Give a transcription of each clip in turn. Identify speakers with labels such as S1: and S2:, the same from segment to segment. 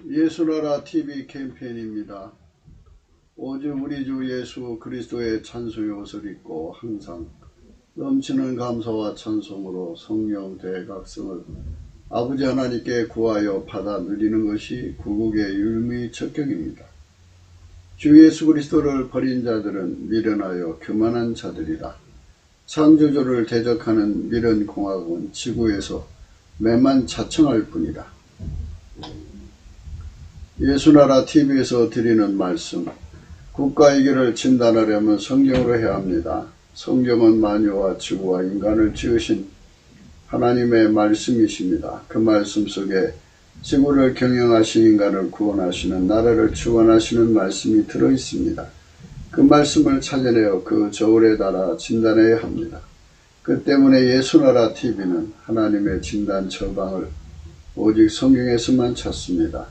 S1: 예수나라 TV 캠페인입니다. 오직 우리 주 예수 그리스도의 찬송의 옷을 입고 항상 넘치는 감사와 찬송으로 성령 대각성을 아버지 하나님께 구하여 받아 누리는 것이 구국의 율무의 척경입니다. 주 예수 그리스도를 버린 자들은 미련하여 교만한 자들이라. 창조주를 대적하는 미련공학은 지구에서 매만 자청할 뿐이라. 예수나라 TV에서 드리는 말씀, 국가의 길을 진단하려면 성경으로 해야 합니다. 성경은 만유와 지구와 인간을 지으신 하나님의 말씀이십니다. 그 말씀 속에 지구를 경영하신 인간을 구원하시는, 나라를 주관하시는 말씀이 들어있습니다. 그 말씀을 찾아내어 그 저울에 달아 진단해야 합니다. 그 때문에 예수나라 TV는 하나님의 진단 처방을 오직 성경에서만 찾습니다.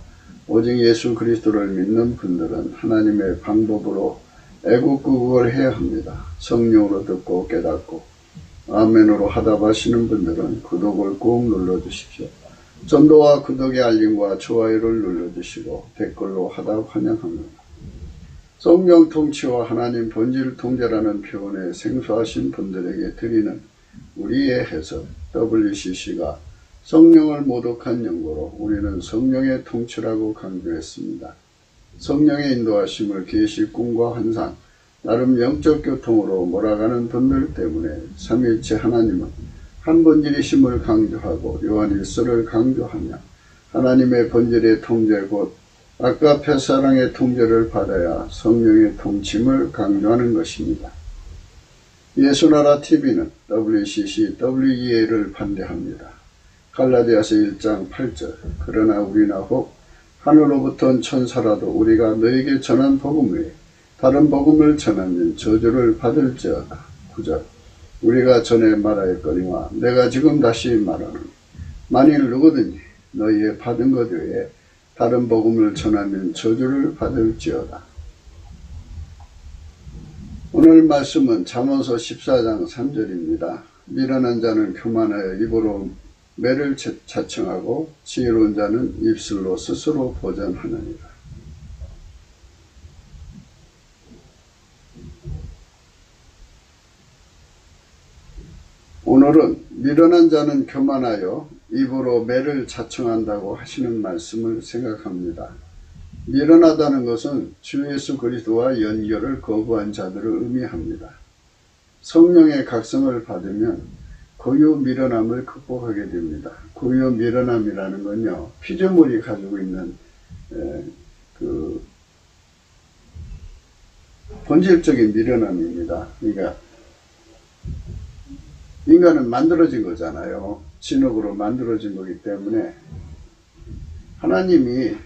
S1: 오직 예수 그리스도를 믿는 분들은 하나님의 방법으로 애국구국을 해야 합니다. 성령으로 듣고 깨닫고 아멘으로 하답하시는 분들은 구독을 꼭 눌러주십시오. 전도와 구독의 알림과 좋아요를 눌러주시고 댓글로 하답 환영합니다. 성령 통치와 하나님 본질 통제라는 표현에 생소하신 분들에게 드리는 우리의 해석 WCC가 성령을 모독한 연고로 우리는 성령의 통치라고 강조했습니다. 성령의 인도하심을 계시, 꿈과 환상, 나름 영적 교통으로 몰아가는 분들 때문에 삼위일체 하나님은 한 본질이심을 강조하고 요한일서를 강조하며 하나님의 본질의 통제 곧 아가페 사랑의 통제를 받아야 성령의 통침을 강조하는 것입니다. 예수나라 TV는 WCC, WEA를 반대합니다. 갈라디아서 1장 8절 그러나 우리나 혹 하늘로부터 온 천사라도 우리가 너에게 전한 복음 외에 다른 복음을 전하면 저주를 받을지어다. 9절 우리가 전에 말하였거니와 내가 지금 다시 말하노니 만일 누구든지 너희의 받은 것 외에 다른 복음을 전하면 저주를 받을지어다. 오늘 말씀은 잠언서 14장 3절입니다. 미련한 자는 교만하여 입으로 매를 자청하고 지혜로운 자는 입술로 스스로 보전하느니라. 오늘은 미련한 자는 교만하여 입으로 매를 자청한다고 하시는 말씀을 생각합니다. 미련하다는 것은 주 예수 그리스도와 연결을 거부한 자들을 의미합니다. 성령의 각성을 받으면 고유 미련함을 극복하게 됩니다. 고유 미련함이라는 건요, 피조물이 가지고 있는 그 본질적인 미련함입니다. 그러니까 인간은 만들어진 거잖아요. 진흙으로 만들어진 거기 때문에 하나님이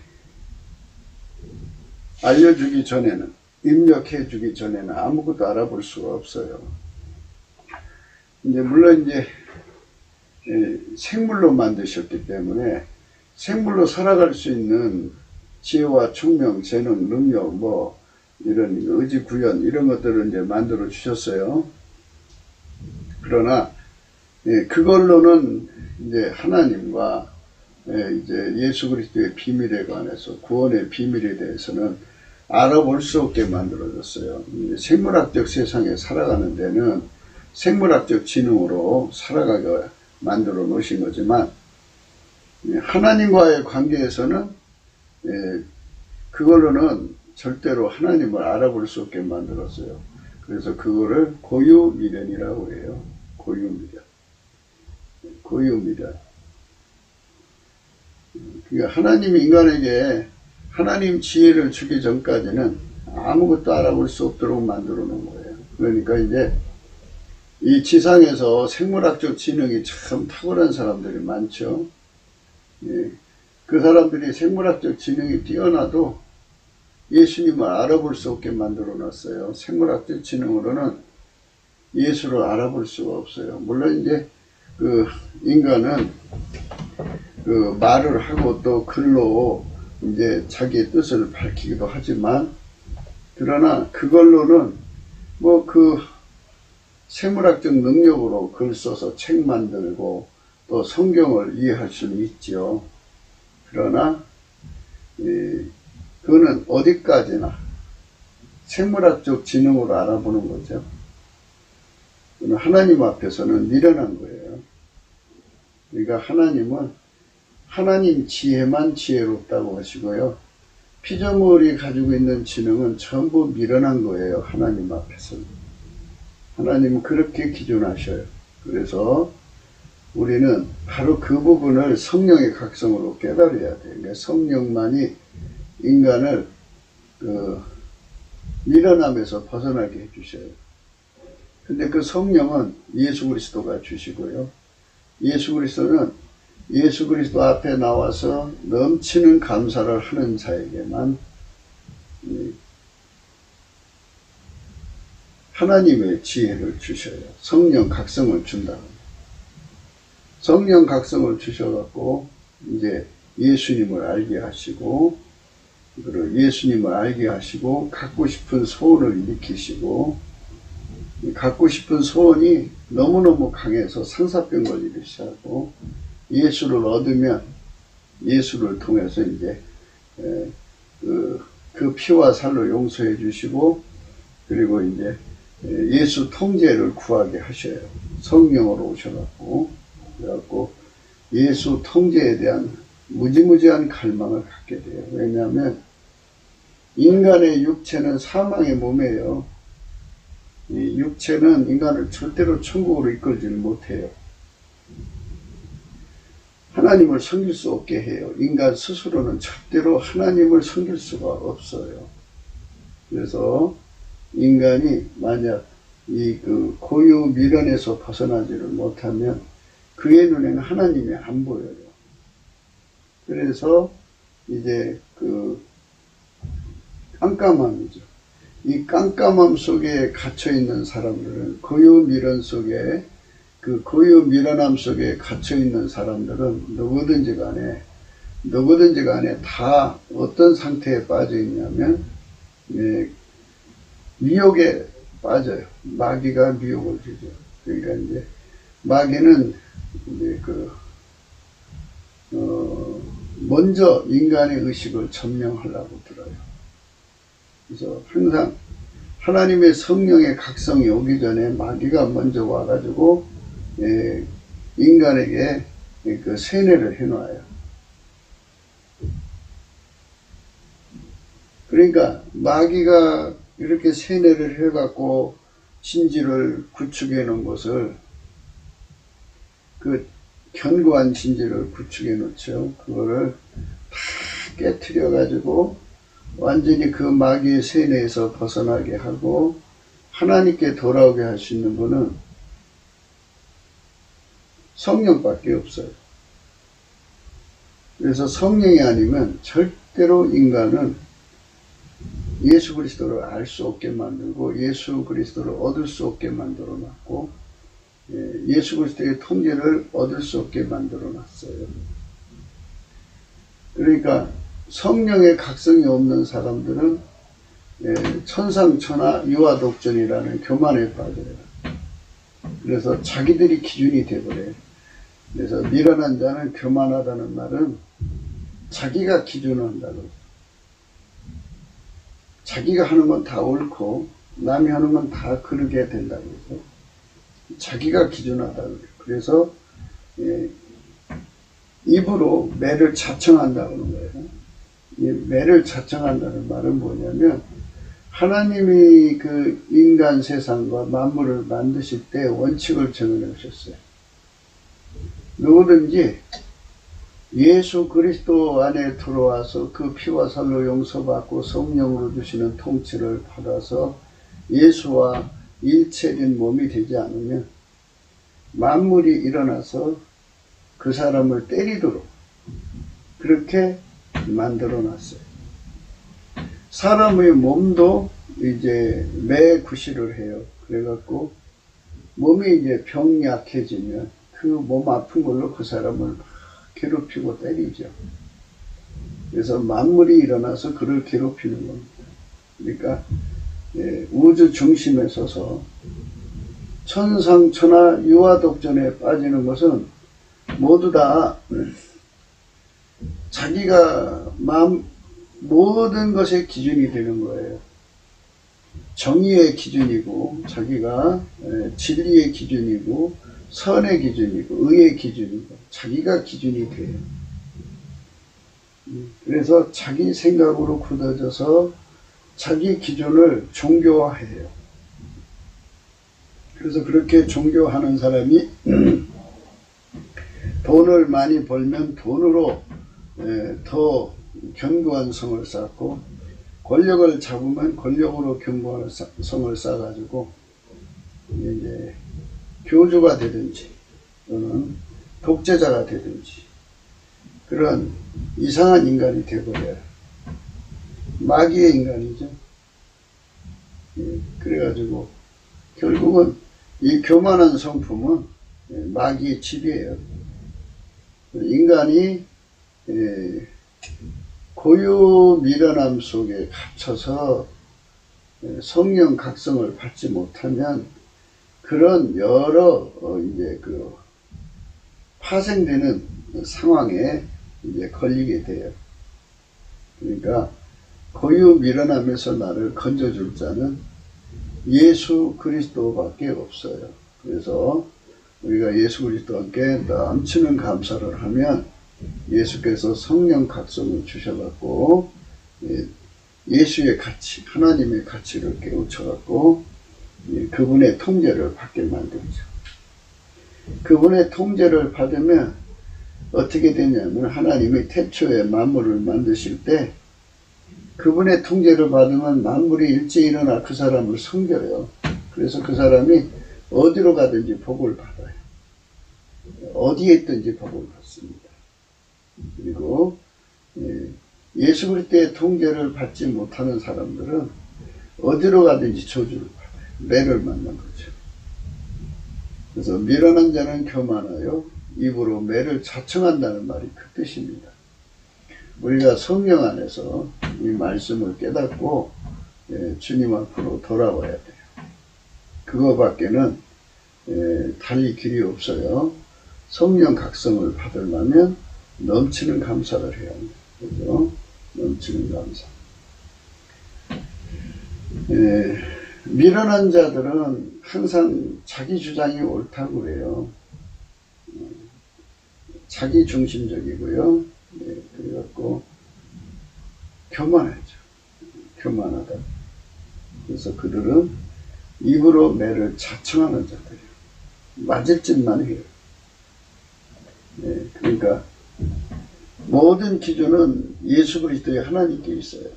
S1: 알려주기 전에는, 입력해 주기 전에는 아무것도 알아볼 수가 없어요. 물론 생물로 만드셨기 때문에 생물로 살아갈 수 있는 지혜와 총명, 재능, 능력, 이런 의지 구현 이런 것들을 만들어 주셨어요. 그러나 그걸로는 하나님과 예수 그리스도의 비밀에 관해서, 구원의 비밀에 대해서는 알아볼 수 없게 만들어졌어요. 생물학적 세상에 살아가는 데는 생물학적 지능으로 살아가게 만들어 놓으신 거지만 하나님과의 관계에서는 그걸로는 절대로 하나님을 알아볼 수 없게 만들었어요. 그래서 그거를 고유미련이라고 해요. 고유미련. 고유미련. 그러니까 하나님이 인간에게 하나님 지혜를 주기 전까지는 아무것도 알아볼 수 없도록 만들어 놓은 거예요. 그러니까 이 지상에서 생물학적 지능이 참 탁월한 사람들이 많죠. 그 사람들이 생물학적 지능이 뛰어나도 예수님을 알아볼 수 없게 만들어 놨어요. 생물학적 지능으로는 예수를 알아볼 수가 없어요. 물론 그 인간은 그 말을 하고 또 글로 자기의 뜻을 밝히기도 하지만, 그러나 그걸로는 그 생물학적 능력으로 글 써서 책 만들고 또 성경을 이해할 수는 있죠. 그러나 그거는 어디까지나 생물학적 지능으로 알아보는 거죠. 하나님 앞에서는 미련한 거예요. 그러니까 하나님은 하나님 지혜만 지혜롭다고 하시고요. 피조물이 가지고 있는 지능은 전부 미련한 거예요. 하나님 앞에서는. 하나님은 그렇게 기준하셔요. 그래서 우리는 바로 그 부분을 성령의 각성으로 깨달아야 돼요. 그러니까 성령만이 인간을 미련함에서 벗어나게 해주셔요. 근데 그 성령은 예수 그리스도가 주시고요. 예수 그리스도는 예수 그리스도 앞에 나와서 넘치는 감사를 하는 자에게만 하나님의 지혜를 주셔요. 성령 각성을 준다. 성령 각성을 주셔갖고 이제 예수님을 알게 하시고, 그리고 예수님을 알게 하시고 갖고 싶은 소원을 일으키시고, 갖고 싶은 소원이 너무너무 강해서 상사병 걸리기 시작하고, 예수를 얻으면 예수를 통해서 이제 그 피와 살로 용서해 주시고, 그리고 이제 예수 통제를 구하게 하셔요. 성령으로 오셔갖고, 그래갖고 예수 통제에 대한 무지무지한 갈망을 갖게 돼요. 왜냐하면 인간의 육체는 사망의 몸이에요. 이 육체는 인간을 절대로 천국으로 이끌지 못해요. 하나님을 섬길 수 없게 해요. 인간 스스로는 절대로 하나님을 섬길 수가 없어요. 그래서 인간이 만약 이 고유 미련에서 벗어나지를 못하면 그의 눈에는 하나님이 안 보여요. 그래서 이제 깜깜함이죠. 이 깜깜함 속에 갇혀있는 사람들은, 고유 미련 속에, 고유 미련함 속에 갇혀있는 사람들은 누구든지 간에 다 어떤 상태에 빠져 있냐면, 미혹에 빠져요. 마귀가 미혹을 주죠. 그러니까 이제, 마귀는 이제 먼저 인간의 의식을 점령하려고 들어요. 그래서 항상 하나님의 성령의 각성이 오기 전에 마귀가 먼저 와가지고 인간에게 세뇌를 해놔요. 그러니까 마귀가 이렇게 세뇌를 해갖고 진지를 구축해 놓은 것을, 견고한 진지를 구축해 놓죠. 그거를 다 깨트려 가지고 완전히 그 마귀의 세뇌에서 벗어나게 하고 하나님께 돌아오게 할 수 있는 분은 성령밖에 없어요. 그래서 성령이 아니면 절대로 인간은 예수 그리스도를 알 수 없게 만들고 예수 그리스도를 얻을 수 없게 만들어 놨고, 예수 그리스도의 통제를 얻을 수 없게 만들어 놨어요. 그러니까 성령의 각성이 없는 사람들은 천상천하 유아독존이라는 교만에 빠져요. 그래서 자기들이 기준이 되버려요. 그래서 미련한 자는 교만하다는 말은 자기가 기준한다고. 자기가 하는 건 다 옳고 남이 하는 건 다 그러게 된다고 해서 자기가 기준하다고. 그래서 입으로 매를 자청한다고 하는 거예요. 이 매를 자청한다는 말은 뭐냐면, 하나님이 인간 세상과 만물을 만드실 때 원칙을 정해놓으셨어요. 누구든지 예수 그리스도 안에 들어와서 그 피와 살로 용서받고 성령으로 주시는 통치를 받아서 예수와 일체된 몸이 되지 않으면 만물이 일어나서 그 사람을 때리도록 그렇게 만들어 놨어요. 사람의 몸도 이제 매구실을 해요. 그래갖고 몸이 이제 병약해지면 그 몸 아픈 걸로 그 사람을 괴롭히고 때리죠. 그래서 만물이 일어나서 그를 괴롭히는 겁니다. 그러니까 우주 중심에 서서 천상천하 유아독존에 빠지는 것은 모두 다 자기가 모든 것의 기준이 되는 거예요. 정의의 기준이고, 자기가 진리의 기준이고, 선의 기준이고, 의의 기준이고, 자기가 기준이 돼요. 그래서 자기 생각으로 굳어져서 자기 기준을 종교화해요. 그래서 그렇게 종교하는 사람이 돈을 많이 벌면 돈으로 더 견고한 성을 쌓고, 권력을 잡으면 권력으로 견고한 성을 쌓아가지고 이제 교주가 되든지 또는 독재자가 되든지 그런 이상한 인간이 되어버려요. 마귀의 인간이죠. 그래가지고 결국은 이 교만한 성품은 마귀의 집이에요. 인간이 고유 미련함 속에 갇혀서 성령 각성을 받지 못하면 그런 여러 이제 그 파생되는 상황에 이제 걸리게 돼요. 그러니까 고유 미련함에서 나를 건져줄 자는 예수 그리스도밖에 없어요. 그래서 우리가 예수 그리스도께 넘치는 감사를 하면 예수께서 성령 각성을 주셔갖고 예수의 가치, 하나님의 가치를 깨우쳐갖고 그분의 통제를 받게 만들죠. 그분의 통제를 받으면 어떻게 되냐면 하나님이 태초에 만물을 만드실 때 그분의 통제를 받으면 만물이 일제히 일어나 그 사람을 섬겨요. 그래서 그 사람이 어디로 가든지 복을 받아요. 어디에 있든지 복을 받습니다. 그리고 예수 그리스도의 통제를 받지 못하는 사람들은 어디로 가든지 저주를 받아요. 매를 맞는 거죠. 그래서 미련한 자는 교만하여 입으로 매를 자청한다는 말이 그 뜻입니다. 우리가 성령 안에서 이 말씀을 깨닫고 주님 앞으로 돌아와야 돼요. 그거밖에는 달리 길이 없어요. 성령 각성을 받으려면 넘치는 감사를 해야 합니다. 그죠? 넘치는 감사. 미련한 자들은 항상 자기 주장이 옳다고 그래요. 자기 중심적이고요. 그래갖고 교만하죠. 교만하다. 그래서 그들은 입으로 매를 자청하는 자들이에요. 맞을 짓만 해요. 그러니까 모든 기준은 예수 그리스도의 하나님께 있어요.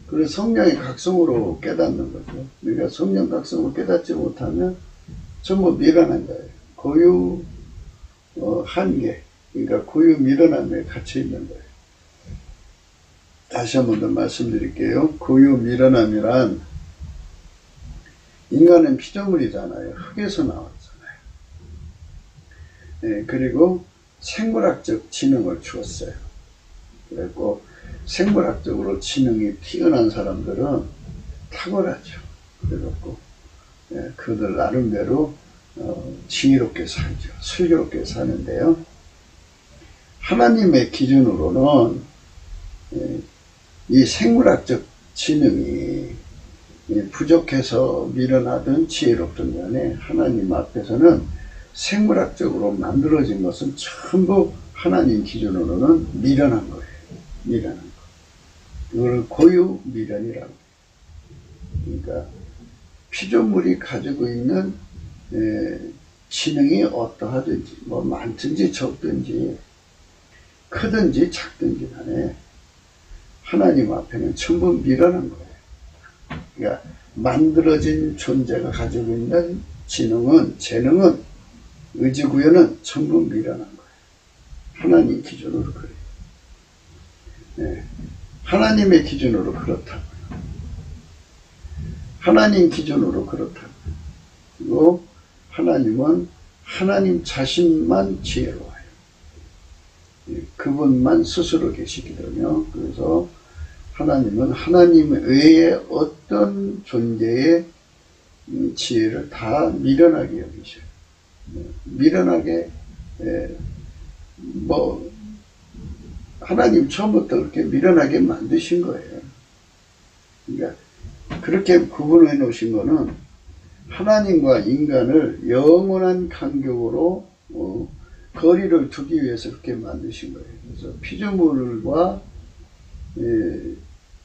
S1: 그래서 성령의 각성으로 깨닫는 거죠. 그러니까 성령 각성으로 깨닫지 못하면 전부 미련한 자예요. 고유 한계, 그러니까 고유 미련함에 갇혀 있는 거예요. 다시 한 번 더 말씀드릴게요. 고유 미련함이란 인간은 피조물이잖아요. 흙에서 나왔잖아요. 그리고 생물학적 지능을 주었어요. 그리고 생물학적으로 지능이 뛰어난 사람들은 탁월하죠. 그래갖고 그들 나름대로 지혜롭게 살죠. 슬기롭게 사는데요. 하나님의 기준으로는 이 생물학적 지능이 부족해서 미련하든 지혜롭든 간에 하나님 앞에서는 생물학적으로 만들어진 것은 전부 하나님 기준으로는 미련한 거예요. 미련한 거. 이걸 고유 미련이라고. 그러니까 피조물이 가지고 있는 지능이 어떠하든지 뭐 많든지 적든지 크든지 작든지 간에 하나님 앞에는 전부 미련한 거예요. 그러니까 만들어진 존재가 가지고 있는 지능은, 재능은, 의지구현은 전부 미련한 거예요. 하나님 기준으로 그래요. 하나님의 기준으로 그렇다고요. 하나님 기준으로 그렇다고요. 그리고 하나님은 하나님 자신만 지혜로워요. 그분만 스스로 계시거든요. 그래서 하나님은 하나님 외에 어떤 존재의 지혜를 다 미련하게 여기셔요. 미련하게 하나님 처음부터 그렇게 미련하게 만드신 거예요. 그러니까 그렇게 구분해 놓으신 거는 하나님과 인간을 영원한 간격으로 거리를 두기 위해서 그렇게 만드신 거예요. 그래서 피조물과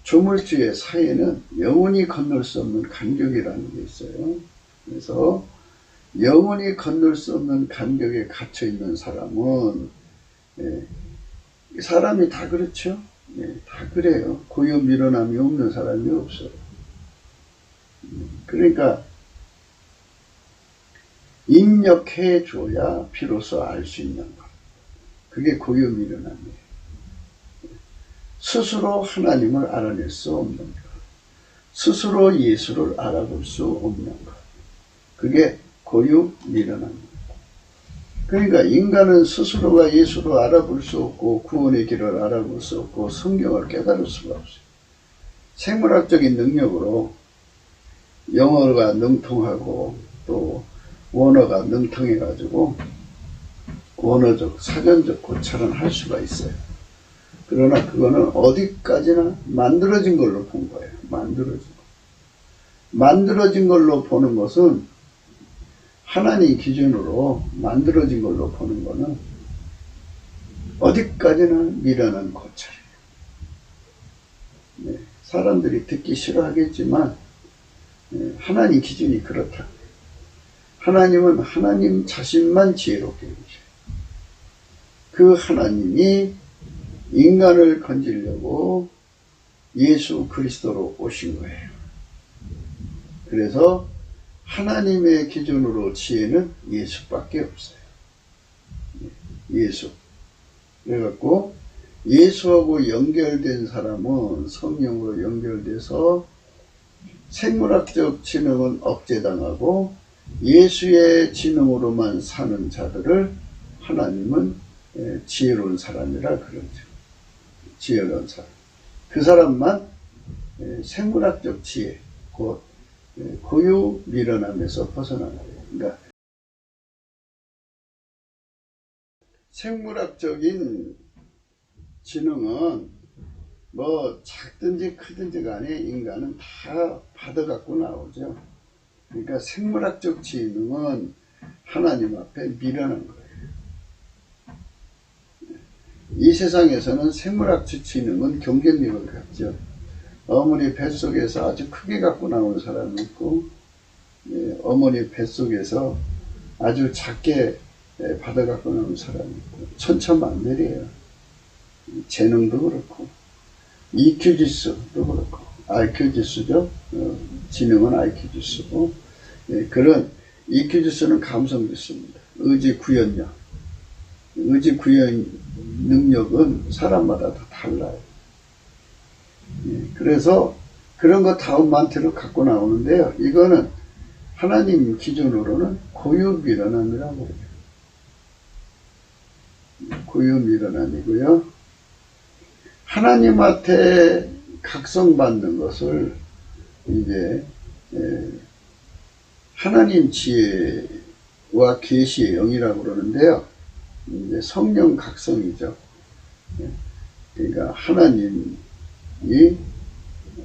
S1: 조물주의 사이에는 영원히 건널 수 없는 간격이라는 게 있어요. 그래서 영원히 건널 수 없는 간격에 갇혀 있는 사람은 사람이 다 그렇죠. 다 그래요. 고요 밀어남이 없는 사람이 없어요. 그러니까 입력해 줘야 비로소 알 수 있는 것. 그게 고요 밀어남이에요. 스스로 하나님을 알아낼 수 없는 것. 스스로 예수를 알아볼 수 없는 것. 그게 고요 밀어남입니다. 그러니까 인간은 스스로가 예수를 알아볼 수 없고 구원의 길을 알아볼 수 없고 성경을 깨달을 수가 없어요. 생물학적인 능력으로 영어가 능통하고 또 원어가 능통해가지고 원어적, 사전적 고찰은 할 수가 있어요. 그러나 그거는 어디까지나 만들어진 걸로 본 거예요. 만들어진 걸로 보는 것은 하나님 기준으로 만들어진 걸로 보는 거는 어디까지나 미련한 고찰이에요. 사람들이 듣기 싫어하겠지만 하나님 기준이 그렇다. 하나님은 하나님 자신만 지혜롭게 계셔요. 그 하나님이 인간을 건지려고 예수 그리스도로 오신 거예요. 그래서 하나님의 기준으로 지혜는 예수밖에 없어요. 예수. 그래갖고 예수하고 연결된 사람은 성령으로 연결돼서 생물학적 지능은 억제당하고 예수의 지능으로만 사는 자들을 하나님은 지혜로운 사람이라 그러죠. 지혜로운 사람. 그 사람만 생물학적 지혜, 곧 고요 미련함에서 벗어나는 거예요. 그러니까 생물학적인 지능은 뭐 작든지 크든지 간에 인간은 다 받아갖고 나오죠. 그러니까 생물학적 지능은 하나님 앞에 미련한 거예요. 이 세상에서는 생물학적 지능은 경계력을 갖죠. 어머니 뱃속에서 아주 크게 갖고 나온 사람이 있고 어머니 뱃속에서 아주 작게 받아 갖고 나온 사람이 있고 천차만별이에요. 재능도 그렇고 EQ 지수도 그렇고 IQ 지수죠. 지능은 IQ 지수고 그런 EQ 지수는 감성 지수입니다. 의지 구현력. 의지 구현 능력은 사람마다 다 달라요. 그래서 그런 거 다운만트를 갖고 나오는데요. 이거는 하나님 기준으로는 고유미련함이라고 해요. 고유미련함이고요. 하나님한테 각성받는 것을 이제 하나님 지혜와 계시의 영이라고 그러는데요. 이제 성령 각성이죠. 그러니까 하나님이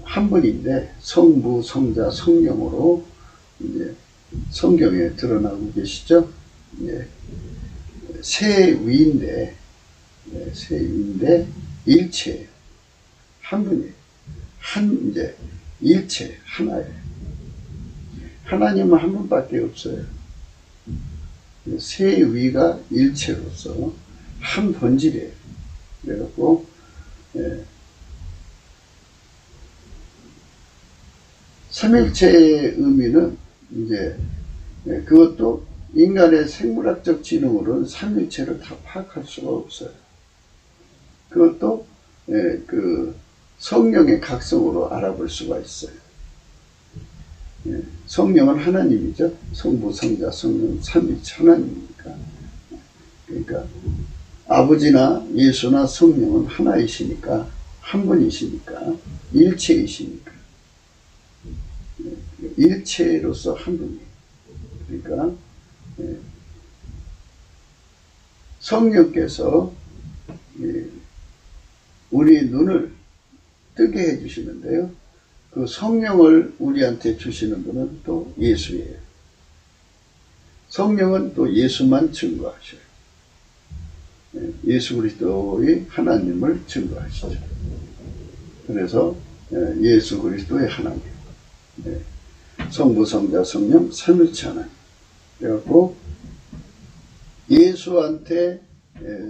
S1: 한 분인데 성부, 성자, 성령으로 이제 성경에 드러나고 계시죠. 세 위인데 일체예요. 한 분이에요. 이제 일체 하나예요. 하나님은 한 분밖에 없어요. 세 위가 일체로서 한 본질이에요. 그래갖고 삼일체의 의미는 이제 그것도 인간의 생물학적 지능으로는 삼일체를 다 파악할 수가 없어요. 그것도 그 성령의 각성으로 알아볼 수가 있어요. 성령은 하나님이죠. 성부, 성자, 성령, 삼위일체 하나님이니까. 그러니까 아버지나 예수나 성령은 하나이시니까, 한 분이시니까, 일체이시니까. 일체로서 한 분이에요. 그러니까 성령께서 우리 눈을 뜨게 해주시는데요. 그 성령을 우리한테 주시는 분은 또 예수예요. 성령은 또 예수만 증거하셔요. 예수 그리스도의 하나님을 증거하시죠. 그래서 예수 그리스도의 하나님, 성부, 성자, 성령, 삼위일체 하나님. 그래갖고 예수한테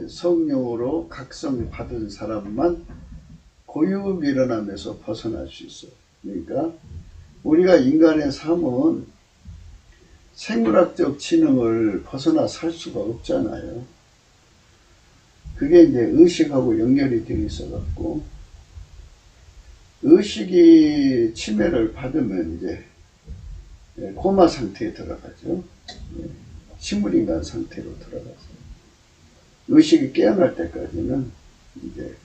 S1: 성령으로 각성 받은 사람만 고유 미련함에서 벗어날 수 있어요. 그러니까 우리가 인간의 삶은 생물학적 지능을 벗어나 살 수가 없잖아요. 그게 이제 의식하고 연결이 되어 있어갖고, 의식이 침해를 받으면 이제 코마 상태에 들어가죠. 식물인간 상태로 들어가서 의식이 깨어날 때까지는 이제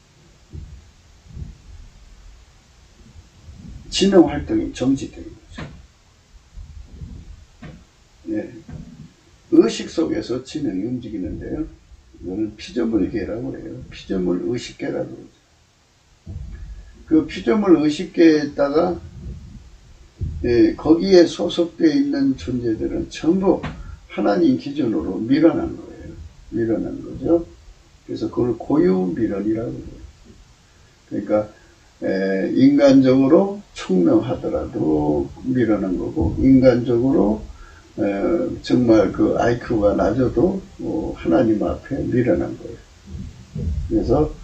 S1: 지능 활동이 정지되는 거죠. 의식 속에서 지능이 움직이는데요. 이거는 피조물계라고 해요. 피조물 의식계라고 그러죠. 그 피조물 의식계에다가 거기에 소속되어 있는 존재들은 전부 하나님 기준으로 밀어난 거예요. 밀어난 거죠. 그래서 그걸 고유 밀원이라고 해요. 그러니까 인간적으로 총명하더라도 밀어난 거고, 인간적으로 정말 그 IQ가 낮아도 하나님 앞에 밀어난 거예요. 그래서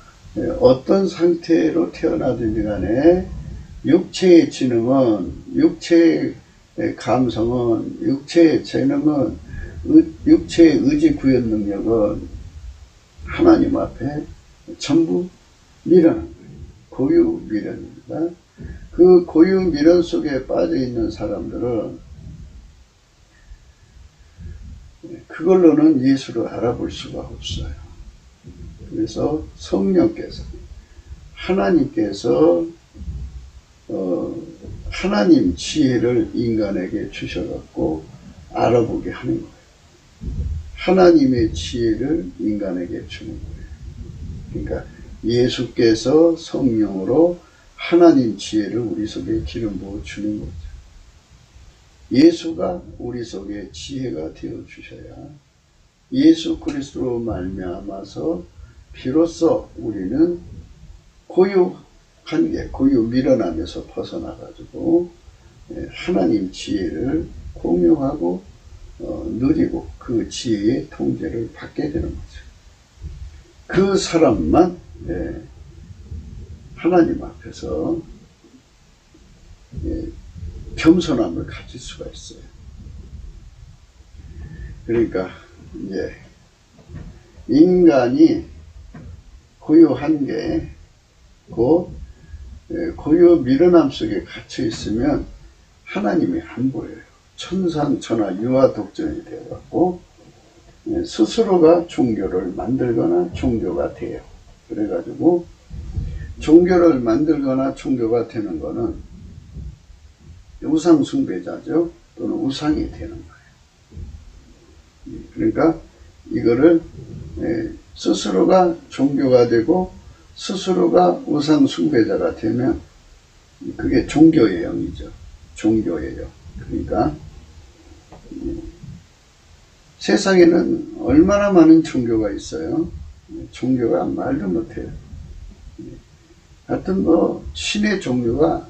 S1: 어떤 상태로 태어나든지 간에 육체의 지능은, 육체의 감성은, 육체의 재능은, 육체의 의지 구현 능력은 하나님 앞에 전부 밀어난 거예요. 고유 미련입니다. 그 고유 미련 속에 빠져 있는 사람들은 그걸로는 예수를 알아볼 수가 없어요. 그래서 성령께서, 하나님께서 하나님 지혜를 인간에게 주셔갖고 알아보게 하는 거예요. 하나님의 지혜를 인간에게 주는 거예요. 그러니까 예수께서 성령으로 하나님 지혜를 우리 속에 기름 부어 주는 거죠. 예수가 우리 속에 지혜가 되어 주셔야 예수 그리스도로 말미암아서 비로소 우리는 고유 관계, 고유 밀어남에서 벗어나가지고 하나님 지혜를 공유하고 누리고 그 지혜의 통제를 받게 되는 거죠. 그 사람만 하나님 앞에서 겸손함을 가질 수가 있어요. 그러니까 이제 인간이 고유한 게 고유 미련함 속에 갇혀 있으면 하나님이 안 보여요. 천상천하 유아독존이 되어갖고 스스로가 종교를 만들거나 종교가 돼요. 그래가지고 종교를 만들거나 종교가 되는 거는 우상숭배자죠. 또는 우상이 되는 거예요. 그러니까 이거를 스스로가 종교가 되고 스스로가 우상숭배자가 되면 그게 종교의 영이죠. 종교의 영. 그러니까 세상에는 얼마나 많은 종교가 있어요. 종교가 말도 못해요. 하여튼 신의 종교가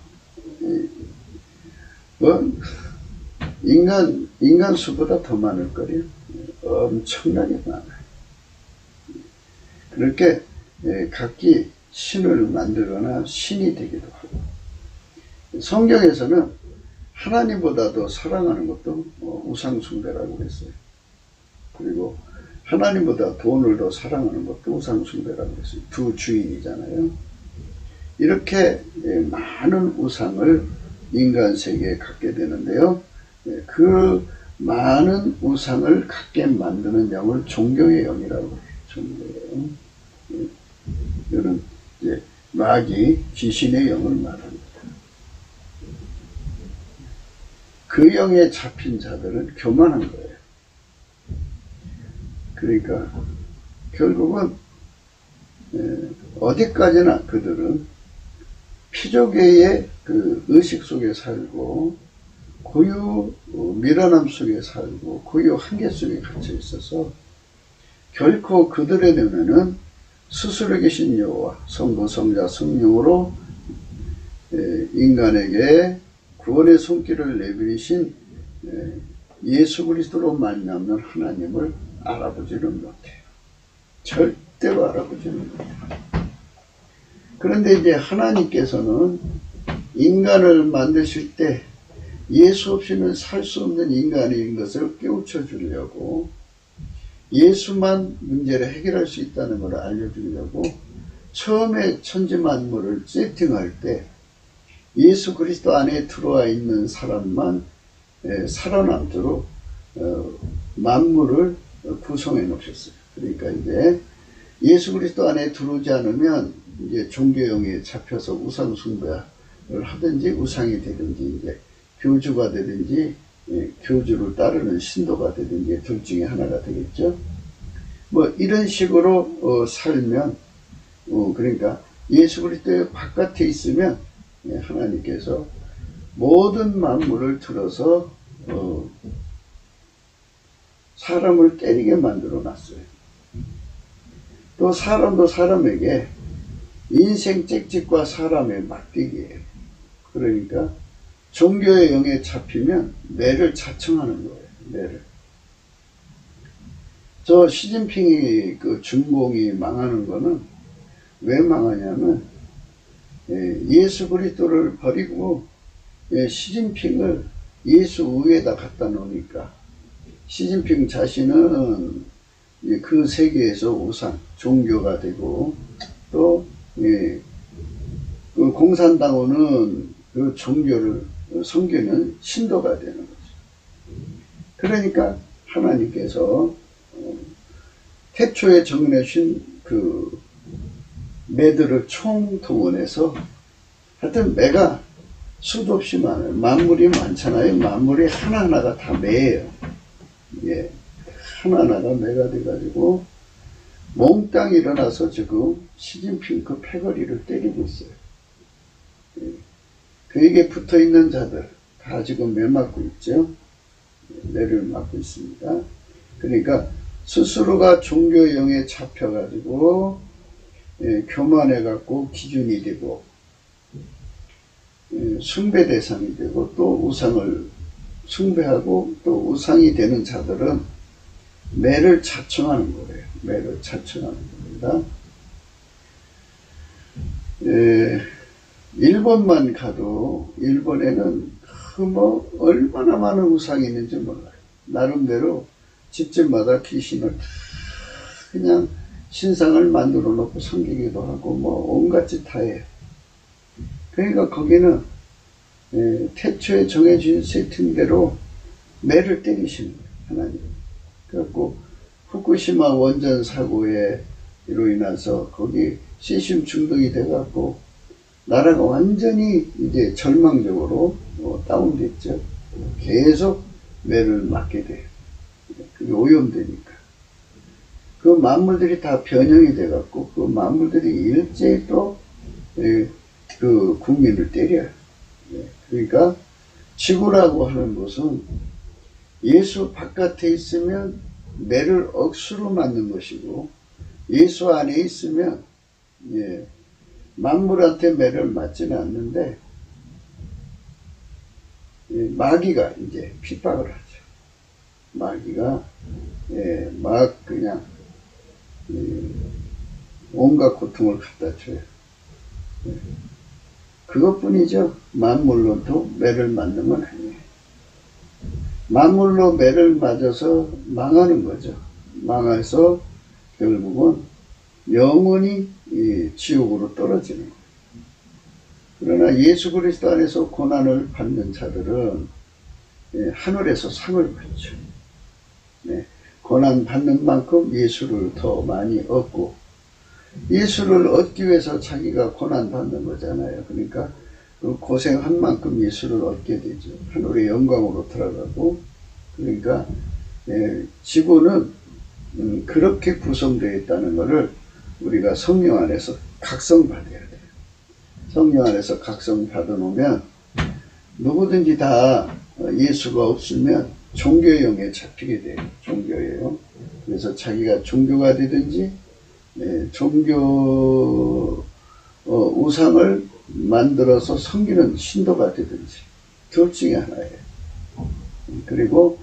S1: 인간 수보다 더 많을 거예요. 엄청나게 많아요. 그렇게 각기 신을 만들거나 신이 되기도 하고, 성경에서는 하나님보다도 사랑하는 것도 우상숭배라고 했어요. 그리고 하나님보다 돈을 더 사랑하는 것도 우상숭배라고 했어요. 두 주인이잖아요. 이렇게 많은 우상을 인간 세계에 갖게 되는데요. 그 많은 우상을 갖게 만드는 영을 종교의 영이라고 해요. 종교의 영. 이거는 이제 마귀, 귀신의 영을 말합니다. 그 영에 잡힌 자들은 교만한 거예요. 그러니까 결국은 어디까지나 그들은 피조계의 그 의식 속에 살고 고유 미련함 속에 살고 고유 한계 속에 갇혀 있어서 결코 그들의 눈에는 스스로 계신 여호와 성부 성자 성령으로 인간에게 구원의 손길을 내밀으신 예수 그리스도로 말미암는 하나님을 알아보지는 못해요. 절대로 알아보지는 못해요. 그런데 이제 하나님께서는 인간을 만드실 때 예수 없이는 살 수 없는 인간인 것을 깨우쳐 주려고 예수만 문제를 해결할 수 있다는 걸 알려주려고 처음에 천지 만물을 세팅할 때 예수 그리스도 안에 들어와 있는 사람만 살아남도록 만물을 구성해 놓으셨어요. 그러니까 이제 예수 그리스도 안에 들어오지 않으면 이제 종교형에 잡혀서 우상 숭배를 하든지 우상이 되든지 이제 교주가 되든지 교주를 따르는 신도가 되든지 둘 중에 하나가 되겠죠. 뭐 이런 식으로 살면 그러니까 예수 그리스도의 바깥에 있으면 하나님께서 모든 만물을 틀어서 사람을 때리게 만들어 놨어요. 또 사람도 사람에게 인생 짹짹과 사람의 막대기예요. 그러니까 종교의 영에 잡히면 매를 자청하는 거예요. 매를. 저 시진핑이 그 중공이 망하는 거는 왜 망하냐면 예수 그리스도를 버리고 시진핑을 예수 위에다 갖다 놓으니까 시진핑 자신은 그 세계에서 우상, 종교가 되고 또 그 공산당원은 그 종교를 섬기는 신도가 되는 거죠. 그러니까 하나님께서 태초에 정해주신 그 매들을 총동원해서 하여튼 매가 수도 없이 많아요. 만물이 많잖아요. 만물이 하나하나가 다 매예요. 예. 하나하나가 매가 돼가지고 몽땅 일어나서 지금 시진핑 그 패거리를 때리고 있어요. 예. 그에게 붙어 있는 자들 다 지금 매 맞고 있죠. 매를 맞고 있습니다. 그러니까 스스로가 종교의 영에 잡혀가지고 교만해갖고 기준이 되고 숭배 대상이 되고 또 우상을 숭배하고 또 우상이 되는 자들은 매를 자청하는 거예요. 매를 자청하는 겁니다. 일본만 가도 일본에는 뭐 얼마나 많은 우상이 있는지 몰라요. 나름대로 집집마다 귀신을 다 그냥 신상을 만들어 놓고 섬기기도 하고 뭐 온갖 짓 다 해요. 그러니까 거기는 태초에 정해진 세팅대로 매를 때리시는 거예요. 하나님. 그래갖고 후쿠시마 원전 사고로 인해서 거기 시심 중독이 돼갖고 나라가 완전히 이제 절망적으로 다운됐죠. 계속 매를 맞게 돼요. 그게 오염되니까. 그 만물들이 다 변형이 돼갖고 그 만물들이 일제히 또 그 국민을 때려요. 그러니까 지구라고 하는 것은 예수 바깥에 있으면 매를 억수로 맞는 것이고 예수 안에 있으면 만물한테 매를 맞지는 않는데 마귀가 이제 핍박을 하죠. 마귀가 막 그냥 온갖 고통을 갖다 줘요. 그것뿐이죠. 만물로도 매를 맞는 건 아니에요. 만물로 매를 맞아서 망하는 거죠. 망해서 결국은 영원히 지옥으로 떨어지는 거예요. 그러나 예수 그리스도 안에서 고난을 받는 자들은 하늘에서 상을 받죠. 고난 받는 만큼 예수를 더 많이 얻고 예수를 얻기 위해서 자기가 고난 받는 거잖아요. 그러니까 그 고생한 만큼 예수를 얻게 되죠. 하늘의 영광으로 들어가고 그러니까 지구는 그렇게 구성되어 있다는 것을 우리가 성령 안에서 각성받아야 돼요. 성령 안에서 각성받아 놓으면 누구든지 다 예수가 없으면 종교의 영에 잡히게 돼요. 종교의 영. 그래서 자기가 종교가 되든지 종교 우상을 만들어서 섬기는 신도가 되든지 둘 중에 하나예요. 그리고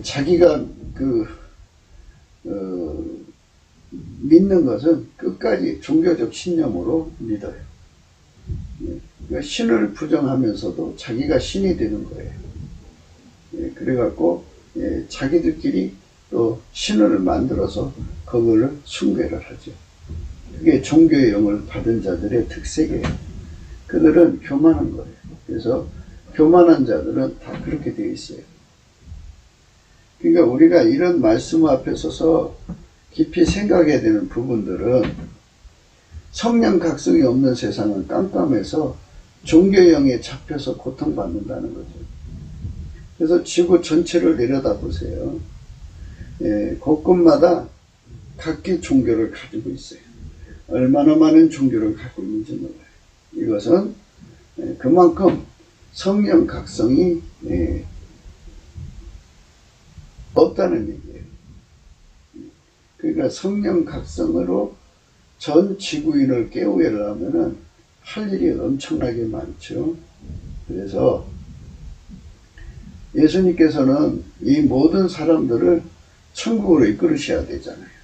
S1: 자기가 믿는 것은 끝까지 종교적 신념으로 믿어요. 그러니까 신을 부정하면서도 자기가 신이 되는 거예요. 그래갖고 자기들끼리 또 신을 만들어서 그거를 숭배를 하죠. 그게 종교의 영을 받은 자들의 특색이에요. 그들은 교만한 거예요. 그래서 교만한 자들은 다 그렇게 되어 있어요. 그러니까 우리가 이런 말씀 앞에 서서 깊이 생각해야 되는 부분들은 성령 각성이 없는 세상은 깜깜해서 종교의 영에 잡혀서 고통받는다는 거죠. 그래서 지구 전체를 내려다보세요. 곳곳마다 각기 종교를 가지고 있어요. 얼마나 많은 종교를 갖고 있는지 몰라요. 이것은 그만큼 성령 각성이 없다는 얘기예요. 그러니까 성령 각성으로 전 지구인을 깨우려면은 할 일이 엄청나게 많죠. 그래서 예수님께서는 이 모든 사람들을 천국으로 이끌으셔야 되잖아요.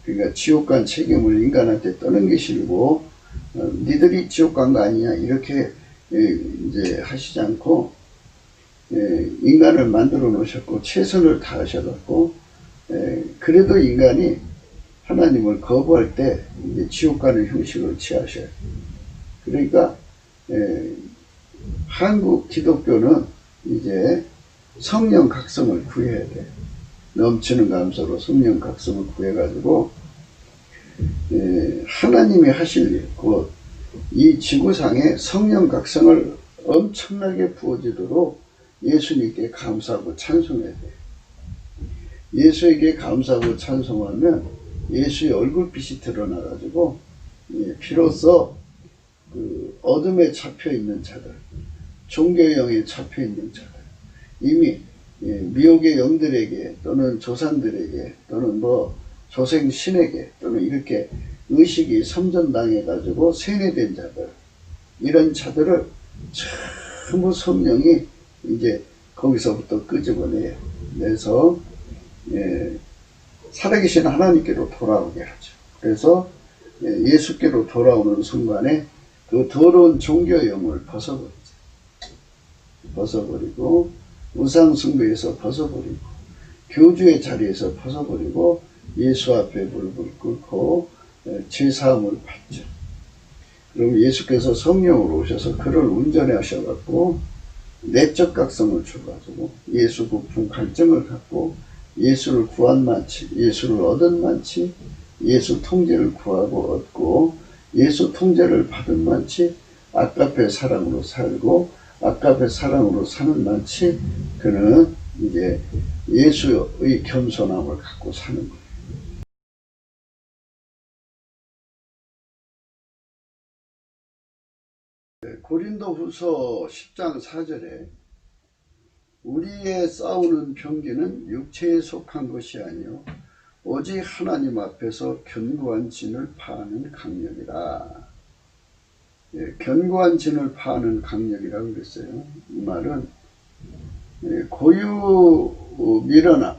S1: 그러니까 지옥 간 책임을 인간한테 떠넘기시고 니들이 지옥 간 거 아니냐 이렇게 이제 하시지 않고 인간을 만들어 놓으셨고 최선을 다하셔갖고 그래도 인간이 하나님을 거부할 때 이제 지옥 가는 형식을 취하셔요. 그러니까 한국 기독교는 이제 성령 각성을 구해야 돼요. 넘치는 감사로 성령 각성을 구해가지고 하나님이 하실 일, 곧 이 지구상에 성령 각성을 엄청나게 부어지도록 예수님께 감사하고 찬송해야 돼요. 예수에게 감사하고 찬송하면 예수의 얼굴빛이 드러나가지고 비로소 그 어둠에 잡혀있는 자들, 종교의 영에 잡혀있는 자들, 이미 미혹의 영들에게 또는 조상들에게 또는 뭐 조생 신에게 또는 이렇게 의식이 선전당해가지고 세뇌된 자들, 이런 자들을 전부 성령이 이제 거기서부터 끄집어내요. 그래서 살아계신 하나님께로 돌아오게 하죠. 그래서 예수께로 돌아오는 순간에 그 더러운 종교의 영을 벗어버리고 우상 숭배에서 벗어버리고 교주의 자리에서 벗어버리고 예수 앞에 무릎을 꿇고 죄사함을 받죠. 그럼 예수께서 성령으로 오셔서 그를 운전해 하셔갖고 내적 각성을 줘가지고 예수 부품 갈증을 갖고 예수를 구한 만치, 예수를 얻은 만치, 예수 통제를 구하고 얻고 예수 통제를 받은 만치 아까페 사랑으로 살고 아까페 사랑으로 사는 만치 그는 이제 예수의 겸손함을 갖고 사는 거예요. 고린도후서 10장 4절에 우리의 싸우는 병기는 육체에 속한 것이 아니요 오직 하나님 앞에서 견고한 진을 파하는 강력이라. 견고한 진을 파하는 강력이라고 그랬어요. 이 말은 고유 미련함,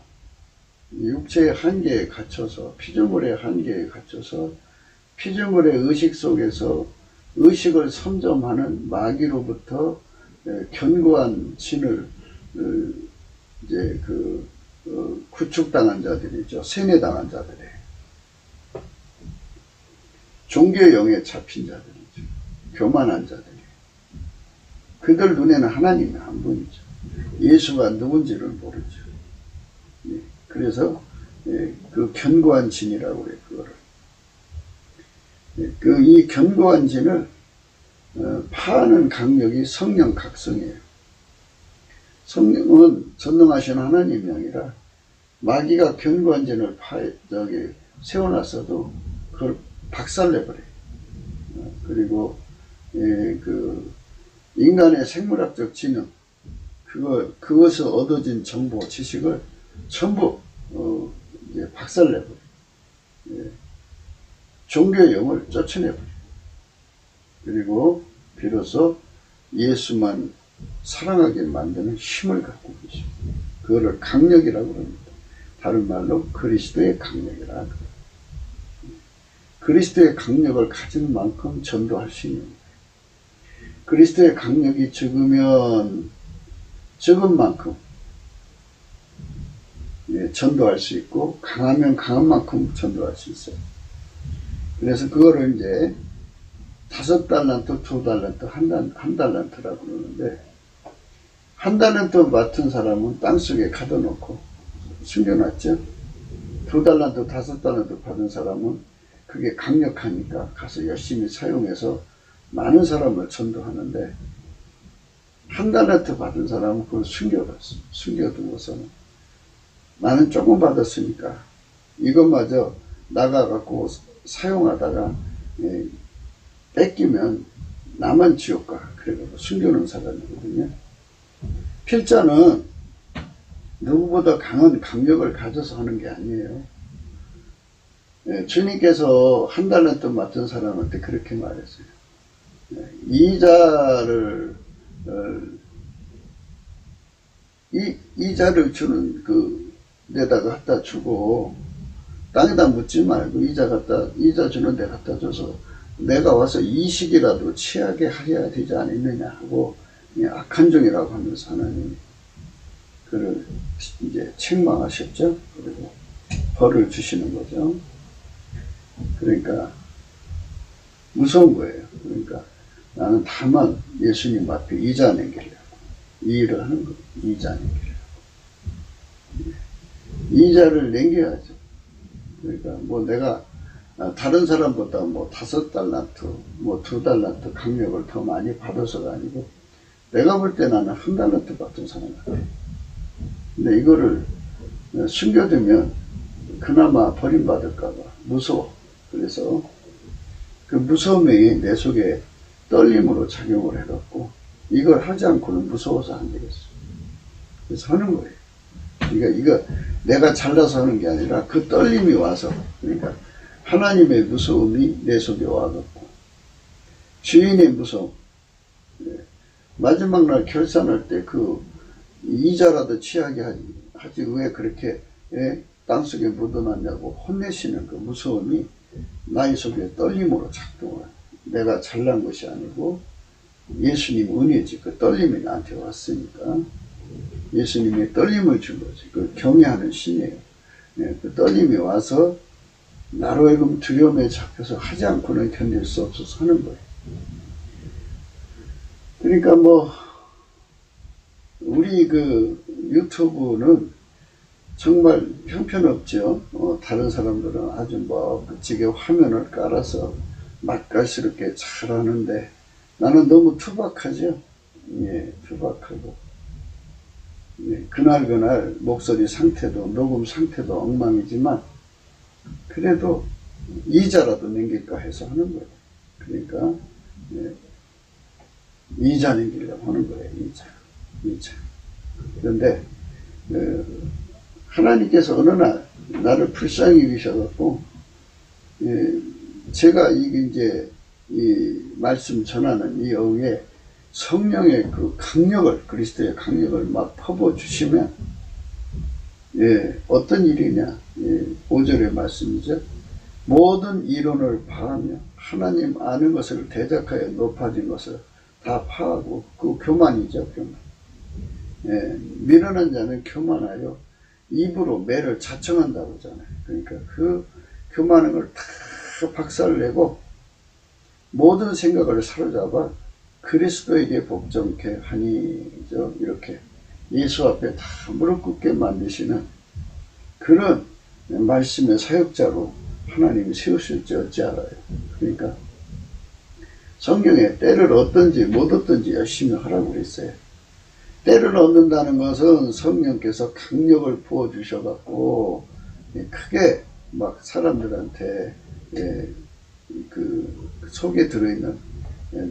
S1: 육체의 한계에 갇혀서 피조물의 한계에 갇혀서 피조물의 의식 속에서 의식을 선점하는 마귀로부터 견고한 진을 이제 구축당한 자들이죠. 세뇌당한 자들이에요. 종교의 영에 잡힌 자들이죠. 교만한 자들이에요. 그들 눈에는 하나님이 한 분이죠. 예수가 누군지를 모르죠. 그래서 그 견고한 진이라고 그래요. 그거를. 이 견고한 진을 파하는 강력이 성령 각성이에요. 성령은 전능하신 하나님이 아니라 마귀가 견고한 진을 세워놨어도 그걸 박살내버려요. 그리고 그 인간의 생물학적 지능, 그것을 얻어진 정보, 지식을 전부 이제 박살내버려요. 종교의 영을 쫓아내버려요. 그리고 비로소 예수만 사랑하게 만드는 힘을 갖고 계십니다. 그거를 강력이라고 합니다. 다른 말로 그리스도의 강력이라. 그리스도의 강력을 가진 만큼 전도할 수 있는 거예요. 그리스도의 강력이 적으면 적은 만큼 전도할 수 있고, 강하면 강한 만큼 전도할 수 있어요. 그래서 그거를 이제 5달란트, 2달란트, 한 달란트라고 그러는데, 1달란트 맡은 사람은 땅속에 가둬놓고 숨겨놨죠. 2달란트, 5달란트 받은 사람은 그게 강력하니까 가서 열심히 사용해서 많은 사람을 전도하는데, 1달란트 받은 사람은 그걸 숨겨뒀어. 숨겨두고서는 나는 조금 받았으니까 이것마저 나가갖고 사용하다가 뺏기면 나만 지옥 가. 그래가지고 숨겨놓은 사람이거든요. 필자는 누구보다 강한 강력을 가져서 하는 게 아니에요. 주님께서 1달란트 맡은 사람한테 그렇게 말했어요. 이자를 주는 데다가 갖다 주고, 땅에다 묻지 말고 이자 주는 데 갖다 줘서 내가 와서 이식이라도 취하게 하여야 되지 않겠느냐 하고, 악한 종이라고 하면서 하나님이 그를 이제 책망하셨죠. 그리고 벌을 주시는 거죠. 그러니까 무서운 거예요. 그러니까 나는 다만 예수님 앞에 이자 내기려고 이 일을 하는 거예요. 이자 내기려고. 이자를 남겨야죠. 그러니까 뭐 내가 다른 사람보다 뭐 5달란트, 뭐 2달란트 강력을 더 많이 받아서가 아니고, 내가 볼 때 나는 1달란트 받은 사람 같아. 근데 이거를 숨겨두면 그나마 버림받을까봐 무서워. 그래서 그 무서움이 내 속에 떨림으로 작용을 해갖고, 이걸 하지 않고는 무서워서 안 되겠어. 그래서 하는 거예요. 그러니까 이거 내가 잘나서 하는 게 아니라 그 떨림이 와서, 그러니까 하나님의 무서움이 내 속에 와갖고, 주인의 무서움, 마지막 날 결산할 때 그 이자라도 취하게 하지 왜 그렇게 땅속에 묻어놨냐고 혼내시는 그 무서움이 나의 속에 떨림으로 작동을. 내가 잘난 것이 아니고 예수님 은혜지. 그 떨림이 나한테 왔으니까 예수님이 떨림을 준 거지. 그 경외하는 신이에요. 그 떨림이 와서 나로 하여금 두려움에 잡혀서 하지 않고는 견딜 수 없어서 하는 거예요. 그러니까 뭐 우리 그 유튜브는 정말 형편없죠. 다른 사람들은 아주 멋지게 화면을 깔아서 맛깔스럽게 잘하는데, 나는 너무 투박하죠. 투박하고, 그날 목소리 상태도, 녹음 상태도 엉망이지만 그래도 이자라도 남길까 해서 하는 거예요. 그러니까 이자 남기려고 하는 거예요. 이자. 그런데 하나님께서 어느 날 나를 불쌍히 여기셔갖고, 제가 이제 이 말씀 전하는 이 어휘에 성령의 그 강력을, 그리스도의 강력을 막 퍼부어주시면, 어떤 일이냐, 5절의 말씀이죠. 모든 이론을 파하며 하나님 아는 것을 대적하여 높아진 것을 다 파하고, 그 교만이죠, 교만. 미련한 자는 교만하여 입으로 매를 자청한다고 하잖아요. 그러니까 그 교만한 걸 다 박살내고 모든 생각을 사로잡아 그리스도에게 복종케 하니죠. 이렇게 예수 앞에 다 무릎 꿇게 만드시는 그런 말씀의 사역자로 하나님이 세우실지 어찌 알아요. 그러니까 성경에 때를 얻든지 못 얻든지 열심히 하라고 그랬어요. 때를 얻는다는 것은 성령께서 강력을 부어주셔갖고 크게 막 사람들한테 그 속에 들어있는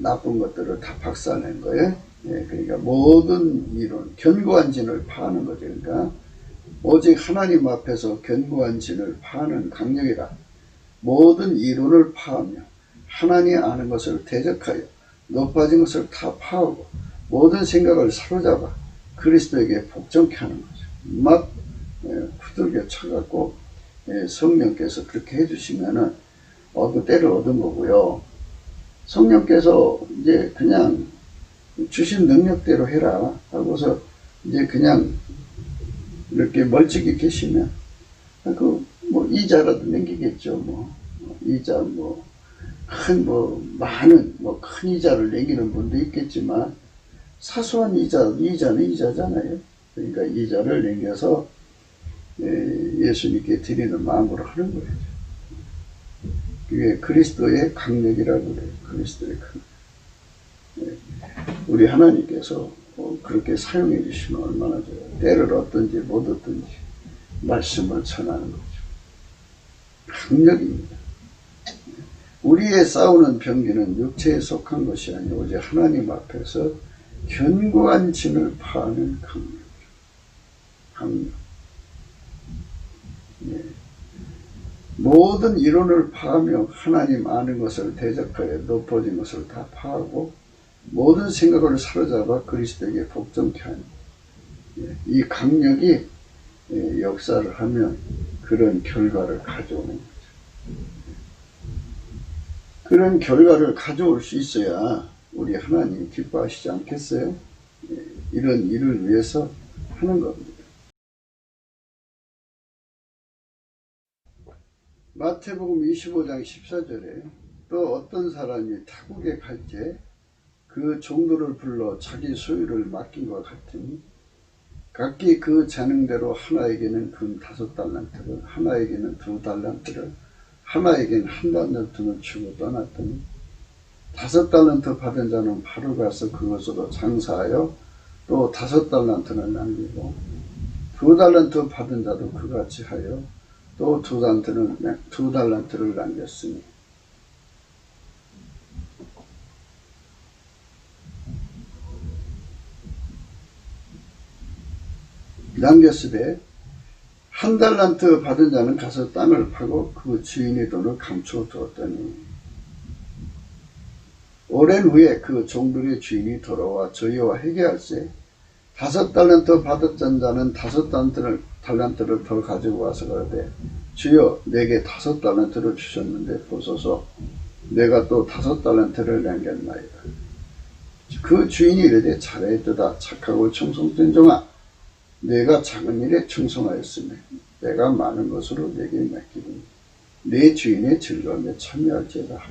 S1: 나쁜 것들을 다 박살낸 거예요. 그러니까 모든 이론, 견고한 진을 파하는 거죠. 그러니까 오직 하나님 앞에서 견고한 진을 파하는 강력이라. 모든 이론을 파하며 하나님 아는 것을 대적하여 높아진 것을 다 파하고 모든 생각을 사로잡아 그리스도에게 복종케 하는 거죠. 막 후들겨 쳐갖고 성령께서 그렇게 해주시면은 그 때를 얻은 거고요. 성령께서 이제 그냥 주신 능력대로 해라 하고서 이제 그냥 이렇게 멀찍이 계시면 뭐 이자라도 남기겠죠. 이자 많은 큰 이자를 남기는 분도 있겠지만 사소한 이자는 이자잖아요. 그러니까 이자를 남겨서 예수님께 드리는 마음으로 하는 거예요. 그게 그리스도의 강력이라고 그래요. 그리스도의 강력. 우리 하나님께서 그렇게 사용해 주시면 얼마나 좋아요. 때를 얻든지 못 얻든지 말씀을 전하는 거죠. 강력입니다. 우리의 싸우는 병기는 육체에 속한 것이 아니고 오직 하나님 앞에서 견고한 진을 파하는 강력. 모든 이론을 파하며 하나님 아는 것을 대적하여 높아진 것을 다 파하고 모든 생각을 사로잡아 그리스도에게 복종케 하는 이 강력이 역사를 하면 그런 결과를 가져오는 거죠. 그런 결과를 가져올 수 있어야 우리 하나님 기뻐하시지 않겠어요? 이런 일을 위해서 하는 겁니다. 마태복음 25장 14절에 또 어떤 사람이 타국에 갈 때 그 종들을 불러 자기 소유를 맡긴 것 같으니 각기 그 재능대로 하나에게는 금 5달란트를 하나에게는 2달란트를 하나에게는 1달란트를 주고 떠났더니 5달란트 받은 자는 바로 가서 그것으로 장사하여 또 5달란트를 남기고 2달란트 받은 자도 그같이 하여 또 2달란트를 남겼으니 남겼으되 1달란트 받은 자는 가서 땅을 파고 그 주인의 돈을 감추어 두었더니 오랜 후에 그 종들의 주인이 돌아와 저희와 회개할세 5달란트 받았던 자는 5달란트를 더 가지고 와서 그러되 주여 내게 5달란트를 주셨는데 보소서 내가 또 5달란트를 남겼나이다. 그 주인이 이르되 잘하였도다 착하고 충성된 종아 내가 작은 일에 충성하였으며 내가 많은 것으로 내게 맡기니 내 주인의 즐거움에 참여할지어다.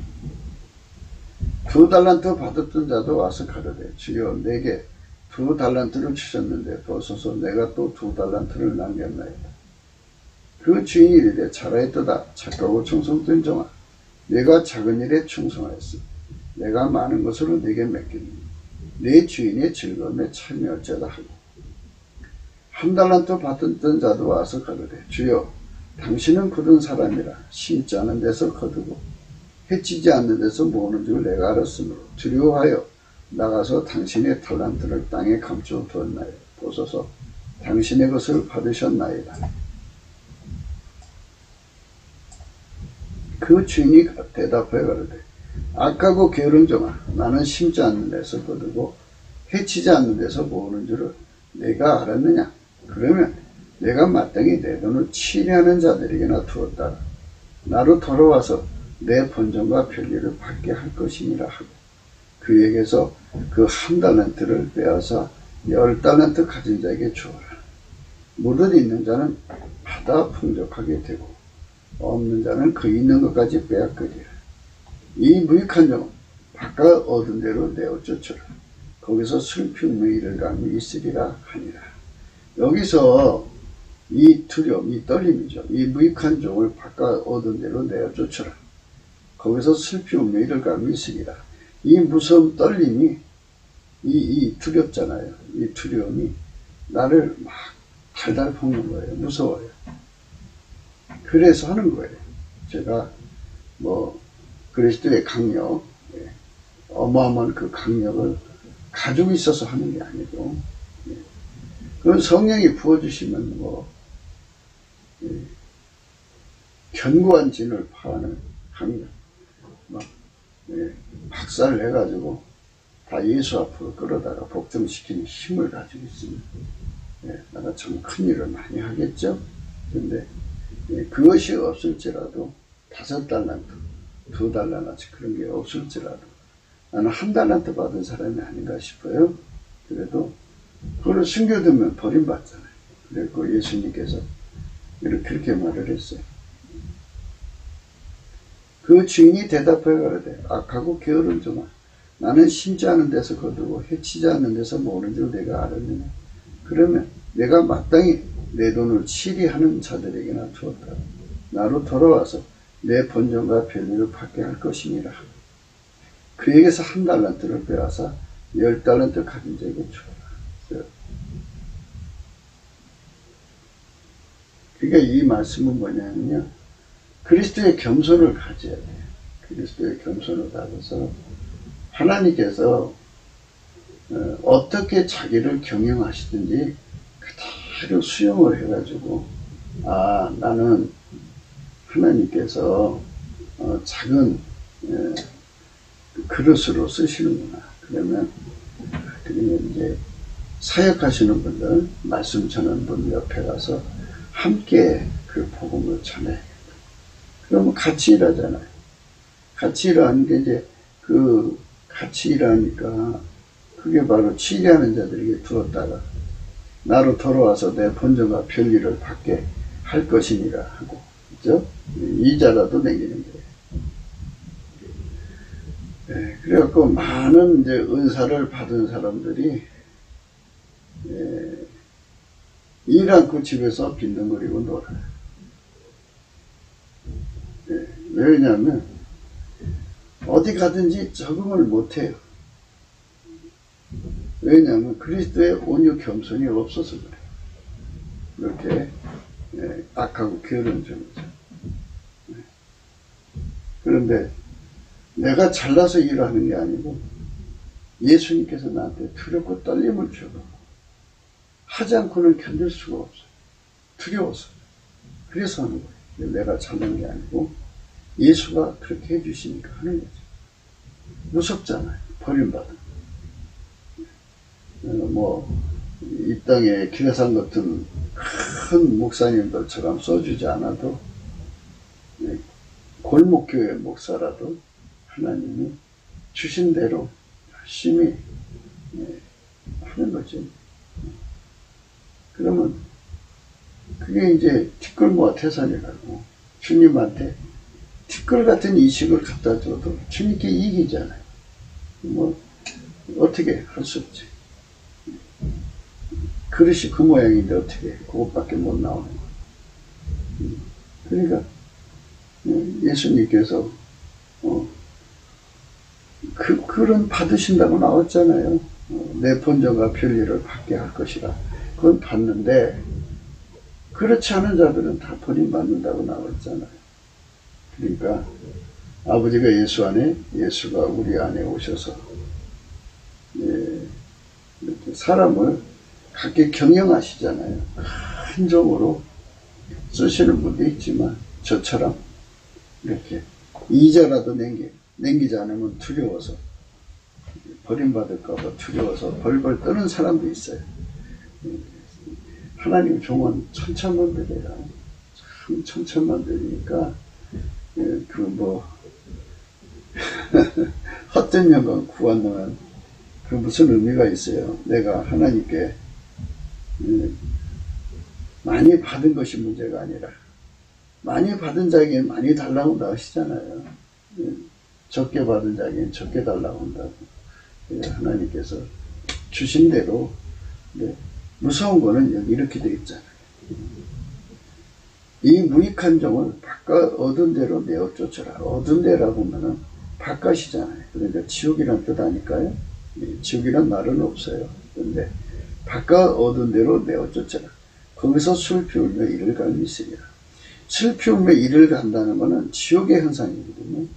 S1: 2달란트 받았던 자도 와서 가로되 주여 내게 2달란트를 주셨는데 보소서 내가 또 2달란트를 남겼나이다. 그 주인이 이르되 잘하였도다 착하고 충성된 종아 내가 작은 일에 충성하였으며 내가 많은 것으로 내게 맡기니 내 주인의 즐거움에 참여할지어다 하고 1달란트 받았던 자도 와서 가로되 주여 당신은 굳은 사람이라 심지 않은 데서 거두고 해치지 않는 데서 모으는 줄 내가 알았으므로 두려워하여 나가서 당신의 달란트를 땅에 감추어 두었나이다. 보소서 당신의 것을 받으셨나이다. 그 주인이 대답하여 가로되 악하고 게으른 종아 나는 심지 않는 데서 거두고 해치지 않는 데서 모으는 줄을 내가 알았느냐. 그러면 내가 마땅히 내 돈을 치려하는 자들에게나 두었다가 나로 돌아와서 내 본전과 별일을 받게 할 것이니라 하고 그에게서 그 1달란트를 빼앗아 10달란트 가진 자에게 주어라. 무릇 있는 자는 받아 풍족하게 되고 없는 자는 그 있는 것까지 빼앗으리라. 이 무익한 종은 바깥 얻은 대로 내어 쫓으라. 거기서 슬픔의 이를감이 있으리라 하니라. 여기서 이 두려움, 이 떨림이죠. 이 무익한 종을 바깥 얻은 대로 내어 쫓으라. 거기서 슬픔의 이를감이 있으리라. 이 무서운 떨림이 이 두렵잖아요. 이 두려움이 나를 막 달달 볶는 거예요. 무서워요. 그래서 하는 거예요. 제가 뭐 그리스도의 강력, 어마어마한 그 강력을 가지고 있어서 하는 게 아니고, 그건 성령이 부어주시면 뭐 견고한 진을 파하는 강력, 막 박살 내가지고 다 예수 앞으로 끌어다가 복종시키는 힘을 가지고 있습니다. 내가 참 큰 일을 많이 하겠죠. 근데 그것이 없을지라도 5달란트, 2달란트 그런 게 없을지라도 나는 1달란트 받은 사람이 아닌가 싶어요. 그래도 그걸 숨겨두면 버림받잖아요. 그래서 예수님께서 그렇게 말을 했어요. 그 주인이 대답하여 가로되 악하고 게으른 종아, 나는 심지 않은 데서 거두고 해치지 않는 데서 모으는 줄 내가 알았느냐. 그러면 내가 마땅히 내 돈을 치리하는 자들에게나 주었다. 나로 돌아와서 내 본전과 별일을 받게 할 것이니라. 그에게서 1달란트를 빼앗아 10달란트 가진 자에게 주어라. 그러니까 이 말씀은 뭐냐면요, 그리스도의 겸손을 가져야 돼요. 그리스도의 겸손을 가져서 하나님께서 어떻게 자기를 경영하시든지 그대로 수용을 해가지고, 아, 나는 하나님께서 작은 그릇으로 쓰시는구나. 그러면 이제 사역하시는 분들, 말씀 전하는 분 옆에 가서 함께 그 복음을 전해야겠다. 그러면 같이 일하잖아요. 같이 일하는 게 이제 같이 일하니까 그게 바로 치리하는 자들에게 두었다가 나로 돌아와서 내 본전과 별일을 받게 할 것이니라 하고, 그죠? 이자라도 내기는 거예요. 그래갖고 많은 이제 은사를 받은 사람들이 일 않고 집에서 빈둥거리고 놀아요. 왜냐하면 어디 가든지 적응을 못해요. 왜냐하면 그리스도의 온유 겸손이 없어서 그래요. 이렇게 악하고 게으른 점이죠. 그런데 내가 잘나서 일하는 게 아니고 예수님께서 나한테 두렵고 떨림을 주고 하지 않고는 견딜 수가 없어요. 두려워서. 그래서 하는 거예요. 내가 잘난 게 아니고 예수가 그렇게 해주시니까 하는 거죠. 무섭잖아요. 버림받은. 이 땅에 기라상 같은 큰 목사님들처럼 써주지 않아도 골목교회 목사라도 하나님이 주신 대로 열심히 하는 거죠. 그러면 그게 이제 티끌모아 태산이라고, 주님한테 티끌 같은 이식을 갖다 줘도 주님께 이익이잖아요. 뭐 어떻게 할 수 없지. 그릇이 그 모양인데 어떻게 그것밖에 못 나오는 거예요. 그러니까 예수님께서 그런 받으신다고 나왔잖아요. 내 본전과 별일을 받게 할 것이라. 그건 받는데 그렇지 않은 자들은 다 버림받는다고 나왔잖아요. 그러니까 아버지가 예수 안에, 예수가 우리 안에 오셔서 이렇게 사람을 각기 경영하시잖아요. 큰 종으로 쓰시는 분도 있지만 저처럼 이렇게 이자라도 남기지 않으면 두려워서, 버림받을까봐 두려워서 벌벌 떠는 사람도 있어요. 하나님 종은 천천만들이에요. 참 천천만들이니까 헛된 영광 구하는 그 무슨 의미가 있어요. 내가 하나님께 많이 받은 것이 문제가 아니라 많이 받은 자에게 많이 달라고 하시잖아요. 적게 받은 자에게 적게 달라고 한다고. 하나님께서 주신 대로. 무서운 거는 여기 이렇게 되어 있잖아요. 이 무익한 종을 바깥 얻은 대로 내어 쫓아라. 얻은 데라고 하면은 바깥이잖아요. 그러니까 지옥이란 뜻 아닐까요? 지옥이란 말은 없어요. 그런데 바깥 얻은 대로 내어 쫓아라. 거기서 술 피우며 이를 갈미시리라. 슬픔에 이를 간다는 것은 지옥의 현상이거든요.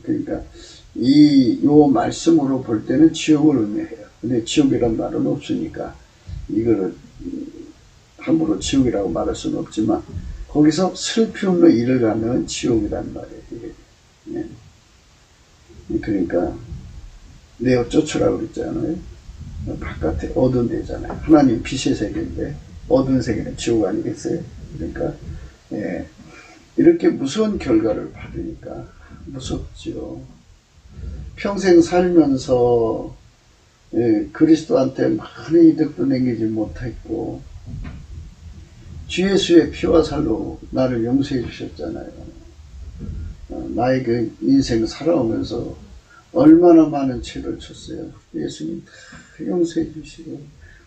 S1: 그러니까 요 말씀으로 볼 때는 지옥을 의미해요. 근데 지옥이란 말은 없으니까 이거를 함부로 지옥이라고 말할 수는 없지만 거기서 슬픔으로 이를 가면 지옥이란 말이에요. 네. 그러니까 내어 쫓으라고 그랬잖아요. 바깥에 어두운 데잖아요. 하나님 빛의 세계인데 어두운 세계는 지옥 아니겠어요? 그러니까 예, 이렇게 무서운 결과를 받으니까 무섭죠. 평생 살면서 예, 그리스도한테 많은 이득도 남기지 못했고 주 예수의 피와 살로 나를 용서해 주셨잖아요. 나의 그 인생 살아오면서 얼마나 많은 죄를 졌어요. 예수님 다 용서해 주시고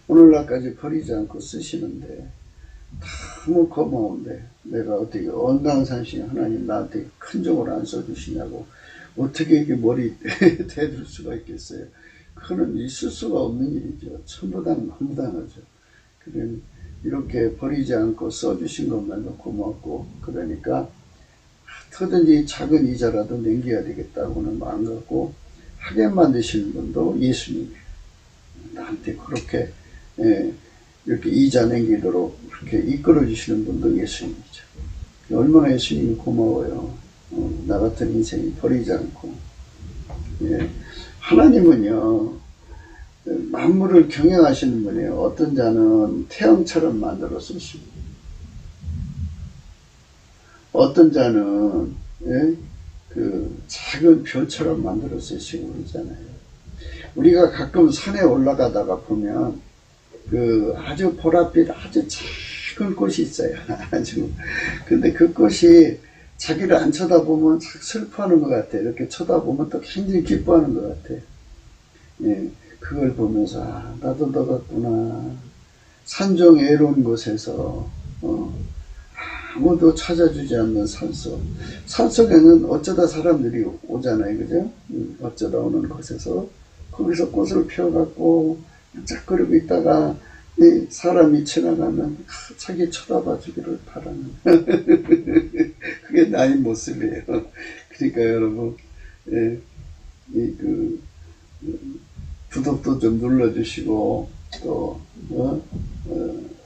S1: 오늘날까지 버리지 않고 쓰시는데 너무 고마운데 내가 어떻게 언강산신 하나님 나한테 큰 종을 안 써주시냐고 어떻게 이게 머리 대들 수가 있겠어요. 그거는 있을 수가 없는 일이죠. 천부당 만부당하죠. 그래 이렇게 버리지 않고 써주신 것만도 고맙고 그러니까 어떻게든지 작은 이자라도 남겨야 되겠다고는 마음 갖고 하게 만드시는 분도 예수님이에요. 나한테 그렇게 이렇게 이자 남기도록 그렇게 이끌어 주시는 분도 예수님이죠. 얼마나 예수님이 고마워요. 나 같은 인생이 버리지 않고. 예. 하나님은요 만물을 경영하시는 분이에요. 어떤 자는 태양처럼 만들어 쓰시고 어떤 자는 예? 그 작은 별처럼 만들어 쓰시고 그러잖아요. 우리가 가끔 산에 올라가다가 보면 그 아주 보랏빛 아주 작은 꽃이 있어요. 아주 근데 그 꽃이 자기를 안 쳐다보면 슬퍼하는 것 같아. 이렇게 쳐다보면 또 굉장히 기뻐하는 것 같아. 예, 그걸 보면서 아, 나도 너 같구나. 산중 애로운 곳에서 아무도 찾아주지 않는 산속. 산속에는 어쩌다 사람들이 오잖아요. 그죠? 어쩌다 오는 곳에서 거기서 꽃을 피워갖고 짝거리고 있다가 이 사람이 지나가면 자기 쳐다봐 주기를 바라는 그게 나의 모습이에요. 그러니까 여러분 예, 구독도 좀 눌러주시고 또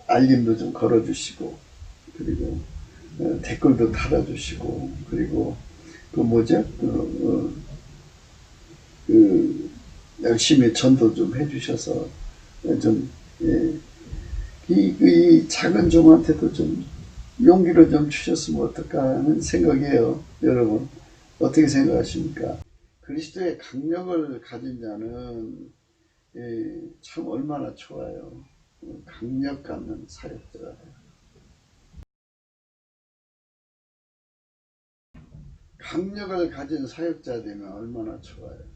S1: 알림도 좀 걸어주시고 그리고 댓글도 달아주시고 그리고 그 뭐죠? 열심히 전도 좀 해주셔서 좀 이 작은 종한테도 좀 용기를 좀 주셨으면 어떨까 하는 생각이에요. 여러분 어떻게 생각하십니까? 그리스도의 강력을 가진 자는 참 얼마나 좋아요. 강력 갖는 사역자가 강력을 가진 사역자 되면 얼마나 좋아요.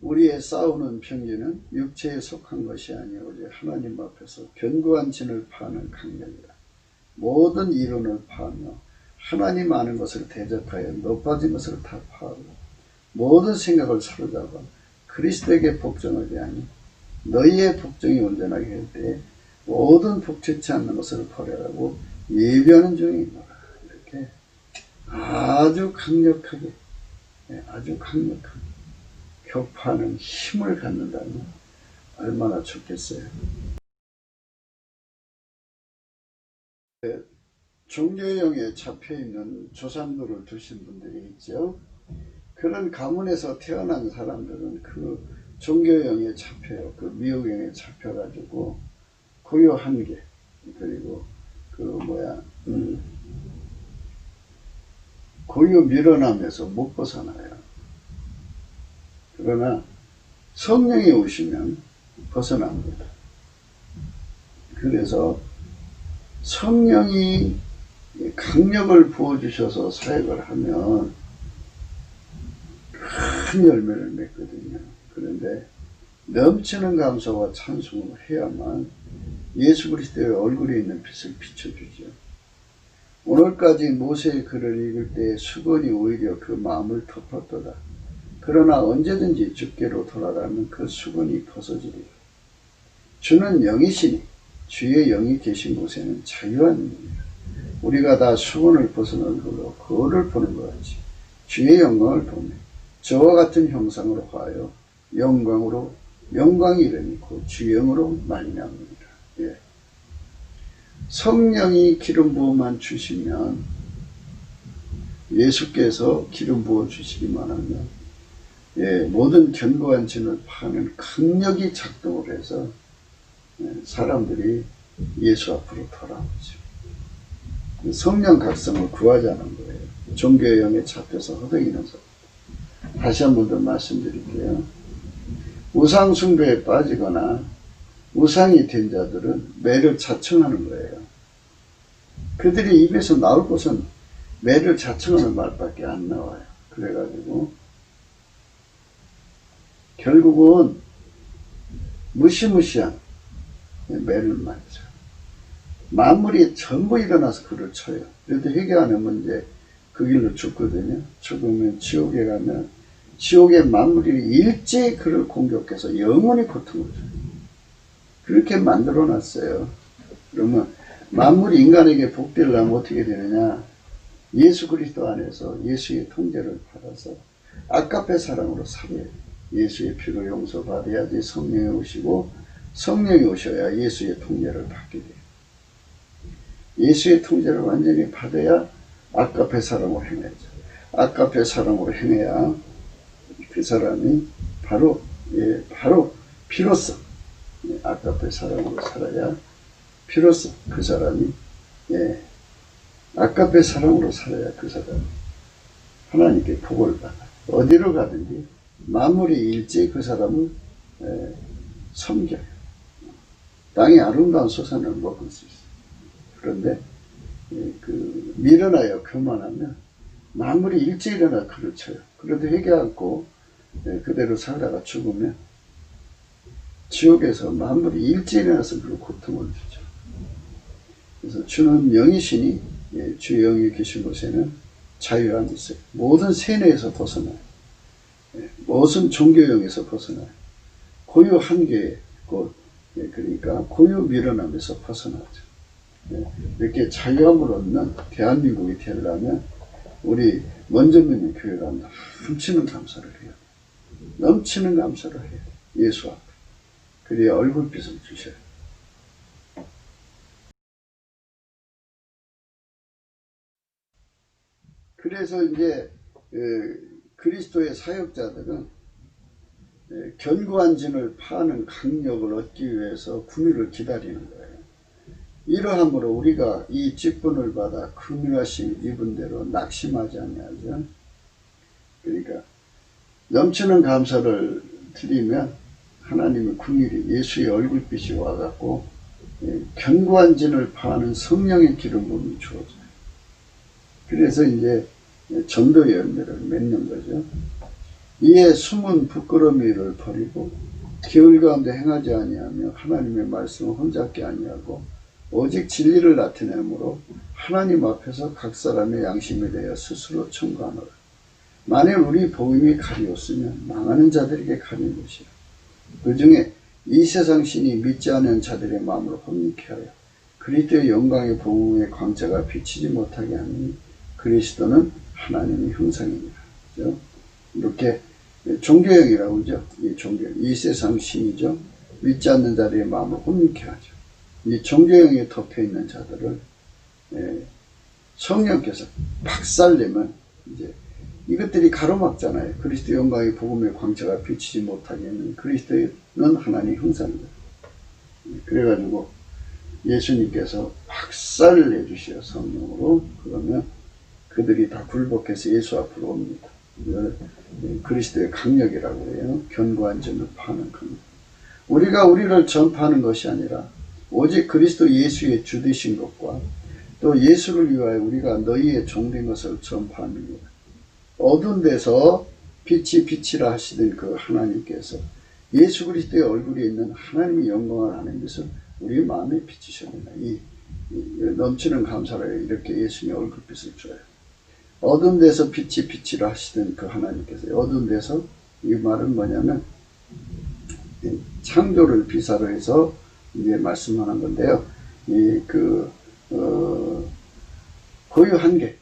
S1: 우리의 싸우는 병기는 육체에 속한 것이 아니오 오직 하나님 앞에서 견고한 진을 파는 강력이다. 모든 이론을 파하며 하나님 아는 것을 대적하여 높아진 것을 다 파하고 모든 생각을 사로잡아 그리스도에게 복종하게 하니 너희의 복종이 온전하게 할 때에 모든 복되지 않는 것을 버려라고 예비하는 중이노라. 이렇게 아주 강력하게 격파하는 힘을 갖는다면 얼마나 좋겠어요. 종교형에 잡혀있는 조상들을 두신 분들이 있죠. 그런 가문에서 태어난 사람들은 그 종교형에 잡혀요. 그 미혹형에 잡혀가지고 고요 한계 그리고 고요 밀어남에서 못 벗어나요. 그러나 성령이 오시면 벗어납니다. 그래서 성령이 강력을 부어주셔서 사역을 하면 큰 열매를 맺거든요. 그런데 넘치는 감사와 찬송을 해야만 예수 그리스도의 얼굴에 있는 빛을 비춰주죠. 오늘까지 모세의 글을 읽을 때 수건이 오히려 그 마음을 덮었도다. 그러나 언제든지 주께로 돌아가면 그 수건이 벗어지리라. 주는 영이시니 주의 영이 계신 곳에는 자유함입니다. 우리가 다 수건을 벗어난 걸로 거울을 보는 것 같이 주의 영광을 보며 저와 같은 형상으로 하여 영광으로 영광이 이르니고 주영으로 말미암느니라. 예. 성령이 기름 부음만 주시면, 예수께서 기름 부어 주시기만 하면, 예, 모든 견고한 진을 파는 강력이 작동을 해서 사람들이 예수 앞으로 돌아오죠. 성령 각성을 구하자는 거예요. 종교의 영에 잡혀서 허덕이는 사. 다시 한 번 더 말씀드릴게요. 우상 숭배에 빠지거나 우상이 된 자들은 매를 자청하는 거예요. 그들이 입에서 나올 것은 매를 자청하는 말밖에 안 나와요. 그래가지고 결국은 무시무시한 매를 맞죠. 만물이 전부 일어나서 그를 쳐요. 그래도 회개 안 하면 이제 그 길로 죽거든요. 죽으면 지옥에 가면 지옥의 만물이 일제히 그를 공격해서 영원히 고통을 줘요. 그렇게 만들어 놨어요. 그러면 만물이 인간에게 복되려면 어떻게 되느냐? 예수 그리스도 안에서 예수의 통제를 받아서 아까페 사랑으로 살아야 예수의 피로 용서받아야지 성령이 오시고, 성령이 오셔야 예수의 통제를 받게 돼요. 예수의 통제를 완전히 받아야 아까페 사랑으로 행하죠. 아까페 사랑으로 행해야 그 사람이 바로 비로소 아까페 사랑으로 살아야 비로소 그 사람이 아까페 사랑으로 살아야 그 사람이 하나님께 복을 받아. 어디로 가든지 만물이 일제히 그 사람을 섬겨요. 땅의 아름다운 소산을 먹을 수 있어요. 그런데 밀어나여 교만하면 만물이 일제히 일어나 그를 쳐요. 그래도 회개하고 그대로 살다가 죽으면 지옥에서 만물이 일제히 일어나서 그를 고통을 주죠. 그래서 주는 영이시니 주 영이 계신 곳에는 자유함이 있어요. 모든 세뇌에서 벗어나요. 모든 종교형에서 벗어나요. 고유 한계에 그러니까 고유 밀어남에서 벗어나죠. 이렇게 자유함을 얻는 대한민국이 되려면 우리 먼저 믿는 교회가 넘치는 감사를 해야 돼요. 넘치는 감사를 해야 돼요. 예수 앞에. 그래야 얼굴빛을 주셔요. 그래서 이제 그리스도의 사역자들은 견고한 진을 파는 강력을 얻기 위해서 긍휼을 기다리는 거예요. 이러함으로 우리가 이 직분을 받아 긍휼하심 입은 대로 낙심하지 아니하죠. 그러니까 넘치는 감사를 드리면 하나님의 긍휼이 예수의 얼굴빛이 와갖고 견고한 진을 파는 성령의 기름 부음이 주어져요. 그래서 이제 전도의 열매를 맺는 거죠. 이에 숨은 부끄러미를 버리고 기울 가운데 행하지 아니하며 하나님의 말씀을 혼잡게 아니하고 오직 진리를 나타내므로 하나님 앞에서 각 사람의 양심에 대하여 스스로 청구하노라. 만일 우리 복음이 가리웠으면 망하는 자들에게 가린 것이라. 그 중에 이 세상 신이 믿지 않은 자들의 마음을 혼미케 하여 그리스도의 영광의 복음의 광채가 비치지 못하게 하니 그리스도는 하나님의 형상입니다. 그렇죠? 이렇게 종교형이라고 하죠. 이 종교형, 이 세상 신이죠. 믿지 않는 자들의 마음을 혼미케 하죠. 이 종교형에 덮여있는 자들을 성령께서 박살내면 이제 이것들이 가로막잖아요. 그리스도 영광의 복음의 광채가 비치지 못하게 하는 그리스도는 하나님의 형상입니다. 그래가지고 예수님께서 박살을 내주셔요. 성령으로. 그러면 그들이 다 굴복해서 예수 앞으로 옵니다. 이걸 그리스도의 강력이라고 해요. 견고한 점을 파는 강력. 우리가 우리를 전파하는 것이 아니라 오직 그리스도 예수의 주 되신 것과 또 예수를 위하여 우리가 너희의 종된 것을 전파합니다. 어두운 데서 빛이 빛이라 하시던 그 하나님께서 예수 그리스도의 얼굴에 있는 하나님의 영광을 하는 것을 우리 마음에 비치셨느냐. 이 넘치는 감사를 이렇게 예수님의 얼굴빛을 줘요. 어두운 데서 빛이 빛이라 하시던 그 하나님께서, 어두운 데서, 이 말은 뭐냐면 창조를 비사로 해서 이게 말씀하는 건데요. 고유 한계,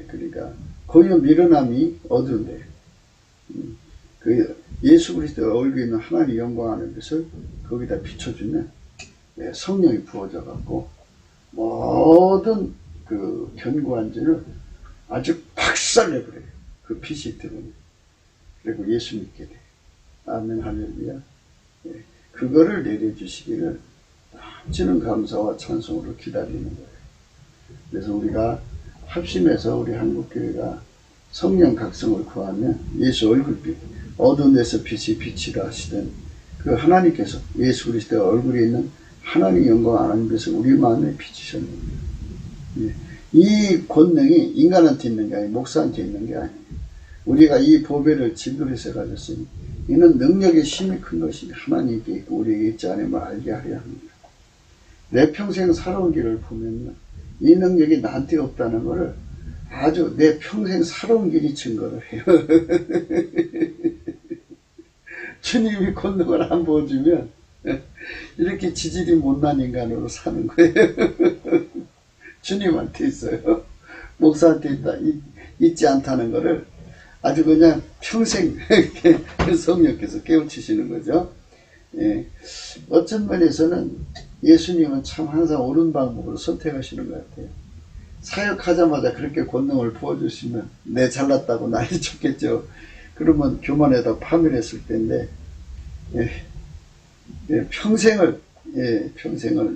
S1: 그러니까 고유 미련함이 어두운데 그 예수 그리스도가 얼굴에 있는 하나님 영광하는 것을 거기다 비춰주면 성령이 부어져 갖고 모든 그 견고한 죄를 아주 박살내버려요. 그 빛이 들으면. 그리고 예수 믿게 돼. 아멘 할렐루야. 그거를 내려주시기를 넘치는 감사와 찬송으로 기다리는 거예요. 그래서 우리가 합심해서 우리 한국교회가 성령 각성을 구하면 예수 얼굴빛, 어두운 데서 빛이 빛이라 하시던 그 하나님께서 예수 그리스도의 얼굴에 있는 하나님 영광 하나님 것을 우리 마음에 비추셨습니다. 이 권능이 인간한테 있는 게 아니고 목사한테 있는 게 아니에요. 우리가 이 보배를 진돌에서 가졌으니 이는 능력의 힘이 큰 것이 하나님께 있고 우리에게 있지 않음을 알게 하려 합니다. 내 평생 살아온 길을 보면요, 이 능력이 나한테 없다는 것을 아주 내 평생 살아온 길이 증거를 해요. 주님이 권능을 안 보여주면 이렇게 지질이 못난 인간으로 사는 거예요. 주님한테 있어요. 목사한테 있지 않다는 것을 아주 그냥 평생 성령께서 깨우치시는 거죠. 어떤 면에서는 예수님은 참 항상 옳은 방법으로 선택하시는 것 같아요. 사역하자마자 그렇게 권능을 부어주시면 내 잘났다고 난리 쳤겠죠. 그러면 교만에다 파멸했을 텐데 평생을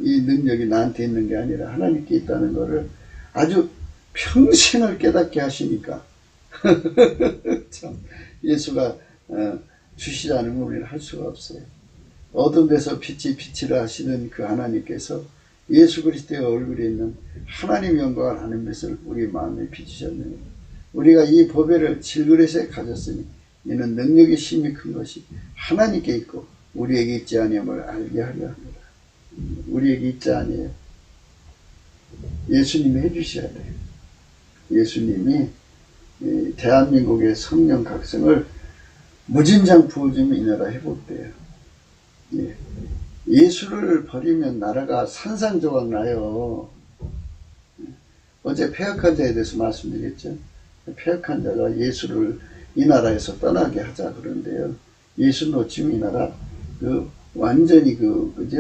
S1: 이 능력이 나한테 있는 게 아니라 하나님께 있다는 것을 아주 평생을 깨닫게 하시니까 참 예수가 주시지 않으면 우리는 할 수가 없어요. 어두운 데서 빛이 빛이라 하시는 그 하나님께서 예수 그리스도의 얼굴에 있는 하나님 영광을 하는 것을 우리 마음에 비추셨느니 우리가 이 보배를 질그릇에 가졌으니 이는 능력의 힘이 큰 것이 하나님께 있고 우리에게 있지 아니함을 알게 하려 합니다. 우리에게 있지 아니에요. 예수님이 해주셔야 돼요. 예수님이 대한민국의 성령 각성을 무진장 부어주면 이 나라 회복돼요. 예수를 버리면 나라가 산산조각 나요. 어제 폐역한 자에 대해서 말씀드렸죠. 폐역한 자가 예수를 이 나라에서 떠나게 하자 그런데요. 예수 놓치면 이 나라 완전히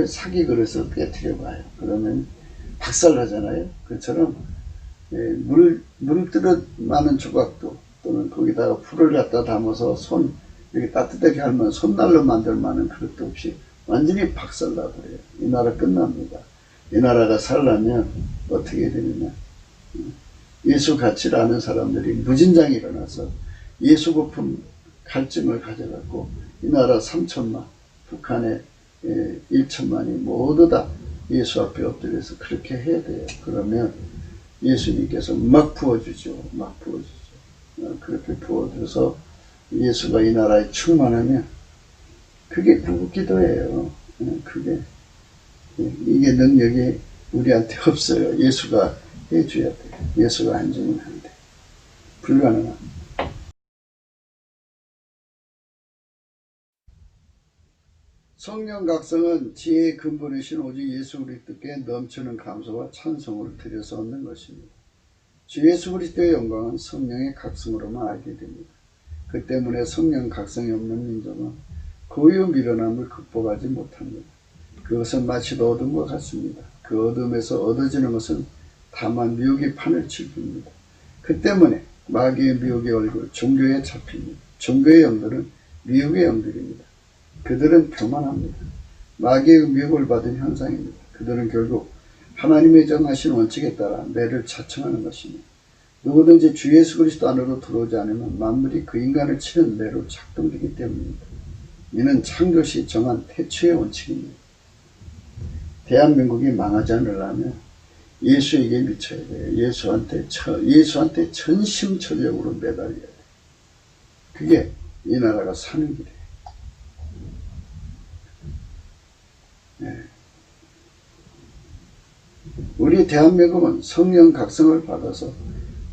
S1: 사기 그릇을 깨트려 봐요. 그러면 박살나잖아요. 그처럼 물뜨릇 많은 조각도 또는 거기다가 불을 갖다 담아서 이렇게 따뜻하게 하면 손날로 만들 만한 그릇도 없이 완전히 박살나버려요. 이 나라 끝납니다. 이 나라가 살려면 어떻게 되느냐. 예수 가치를 아는 사람들이 무진장이 일어나서 예수 고품 갈증을 가져갖고 이 나라 3천만, 북한의 1천만이 모두 다 예수 앞에 엎드려서 그렇게 해야 돼요. 그러면 예수님께서 막 부어주죠. 막 부어주죠. 그렇게 부어줘서 예수가 이 나라에 충만하면 그게 구국기도예요. 이게 능력이 우리한테 없어요. 예수가 해줘야 돼요. 예수가 안 주면 안 돼. 불가능합니다. 성령 각성은 지혜의 근본이신 오직 예수 그리스도께 넘치는 감사와 찬송을 드려서 얻는 것입니다. 주 예수 그리스도의 영광은 성령의 각성으로만 알게 됩니다. 그 때문에 성령 각성이 없는 민족은 고유 미련함을 극복하지 못합니다. 그것은 마치 어둠과 같습니다. 그 어둠에서 얻어지는 것은 다만 미혹의 판을 칠 뿐입니다. 그 때문에 마귀의 미혹의 얼굴, 종교에 잡힙니다. 종교의 영들은 미혹의 영들입니다. 그들은 교만합니다. 마귀의 미혹을 받은 현상입니다. 그들은 결국 하나님의 정하신 원칙에 따라 매를 자청하는 것입니다. 누구든지 주 예수 그리스도 안으로 들어오지 않으면 만물이 그 인간을 치는 매로 작동되기 때문입니다. 이는 창조시 정한 태초의 원칙입니다. 대한민국이 망하지 않으려면 예수에게 미쳐야 돼요. 예수한테 전심전력으로 매달려야 돼요. 그게 이 나라가 사는 길이에요. 우리 대한민국은 성령 각성을 받아서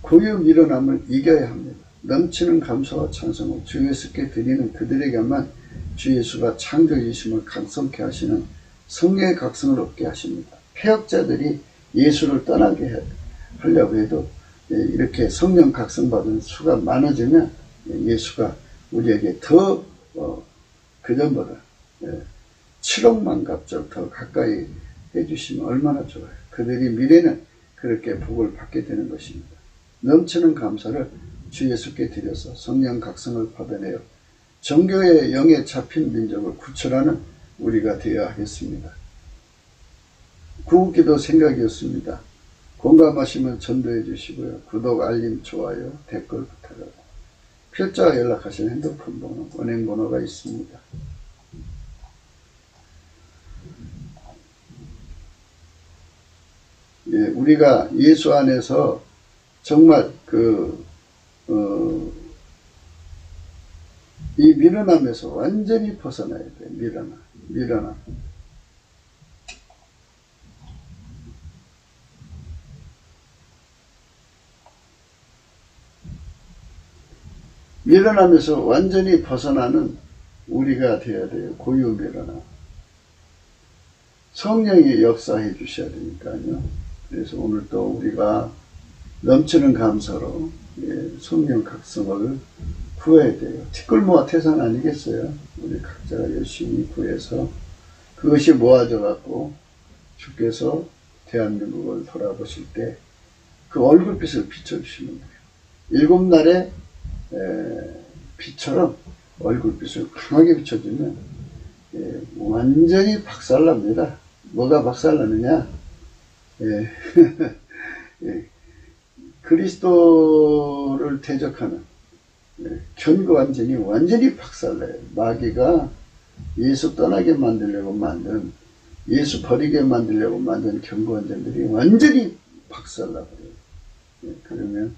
S1: 고유 미련함을 이겨야 합니다. 넘치는 감사와 찬송을 주 예수께 드리는 그들에게만 주 예수가 창조이심을 각성케 하시는 성령의 각성을 얻게 하십니다. 폐역자들이 예수를 떠나게 하려고 해도 이렇게 성령 각성받은 수가 많아지면 예수가 우리에게 더 그전보다 7억만 갑절 더 가까이 해주시면 얼마나 좋아요. 그들이 미래는 그렇게 복을 받게 되는 것입니다. 넘치는 감사를 주 예수께 드려서 성령 각성을 받아내어 정교의 영에 잡힌 민족을 구출하는 우리가 되어야 하겠습니다. 구국기도 생각이었습니다. 공감하시면 전도해 주시고요. 구독, 알림, 좋아요, 댓글 부탁하고 필자와 연락하신 핸드폰 번호, 은행 번호가 있습니다. 예, 우리가 예수 안에서 정말 이 미련함에서 완전히 벗어나야 돼. 미련함. 미련함에서 완전히 벗어나는 우리가 되어야 돼요. 고유 미련함. 성령이 역사해 주셔야 되니까요. 그래서 오늘 또 우리가 넘치는 감사로 성령 각성을 구해야 돼요. 티끌모아 태산 아니겠어요? 우리 각자가 열심히 구해서 그것이 모아져 갖고 주께서 대한민국을 돌아보실 때 그 얼굴빛을 비춰주시는 거예요. 7날의 빛처럼 얼굴빛을 강하게 비춰주면 완전히 박살납니다. 뭐가 박살나느냐? 그리스도를 대적하는 견고한 전이 완전히 박살나요. 마귀가 예수 떠나게 만들려고 만든, 예수 버리게 만들려고 만든 견고한 전들이 완전히 박살나버려요. 그러면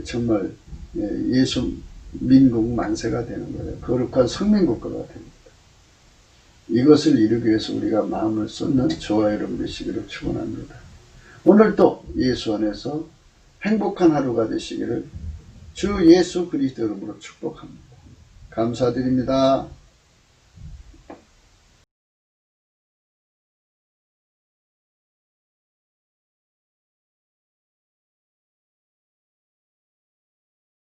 S1: 정말 예수 민국 만세가 되는 거예요. 거룩한 성민국가가 됩니다. 이것을 이루기 위해서 우리가 마음을 쏟는 저와 여러분 되시기를 축원합니다. 오늘도 예수 안에서 행복한 하루가 되시기를 주 예수 그리스도 이름으로 축복합니다. 감사드립니다.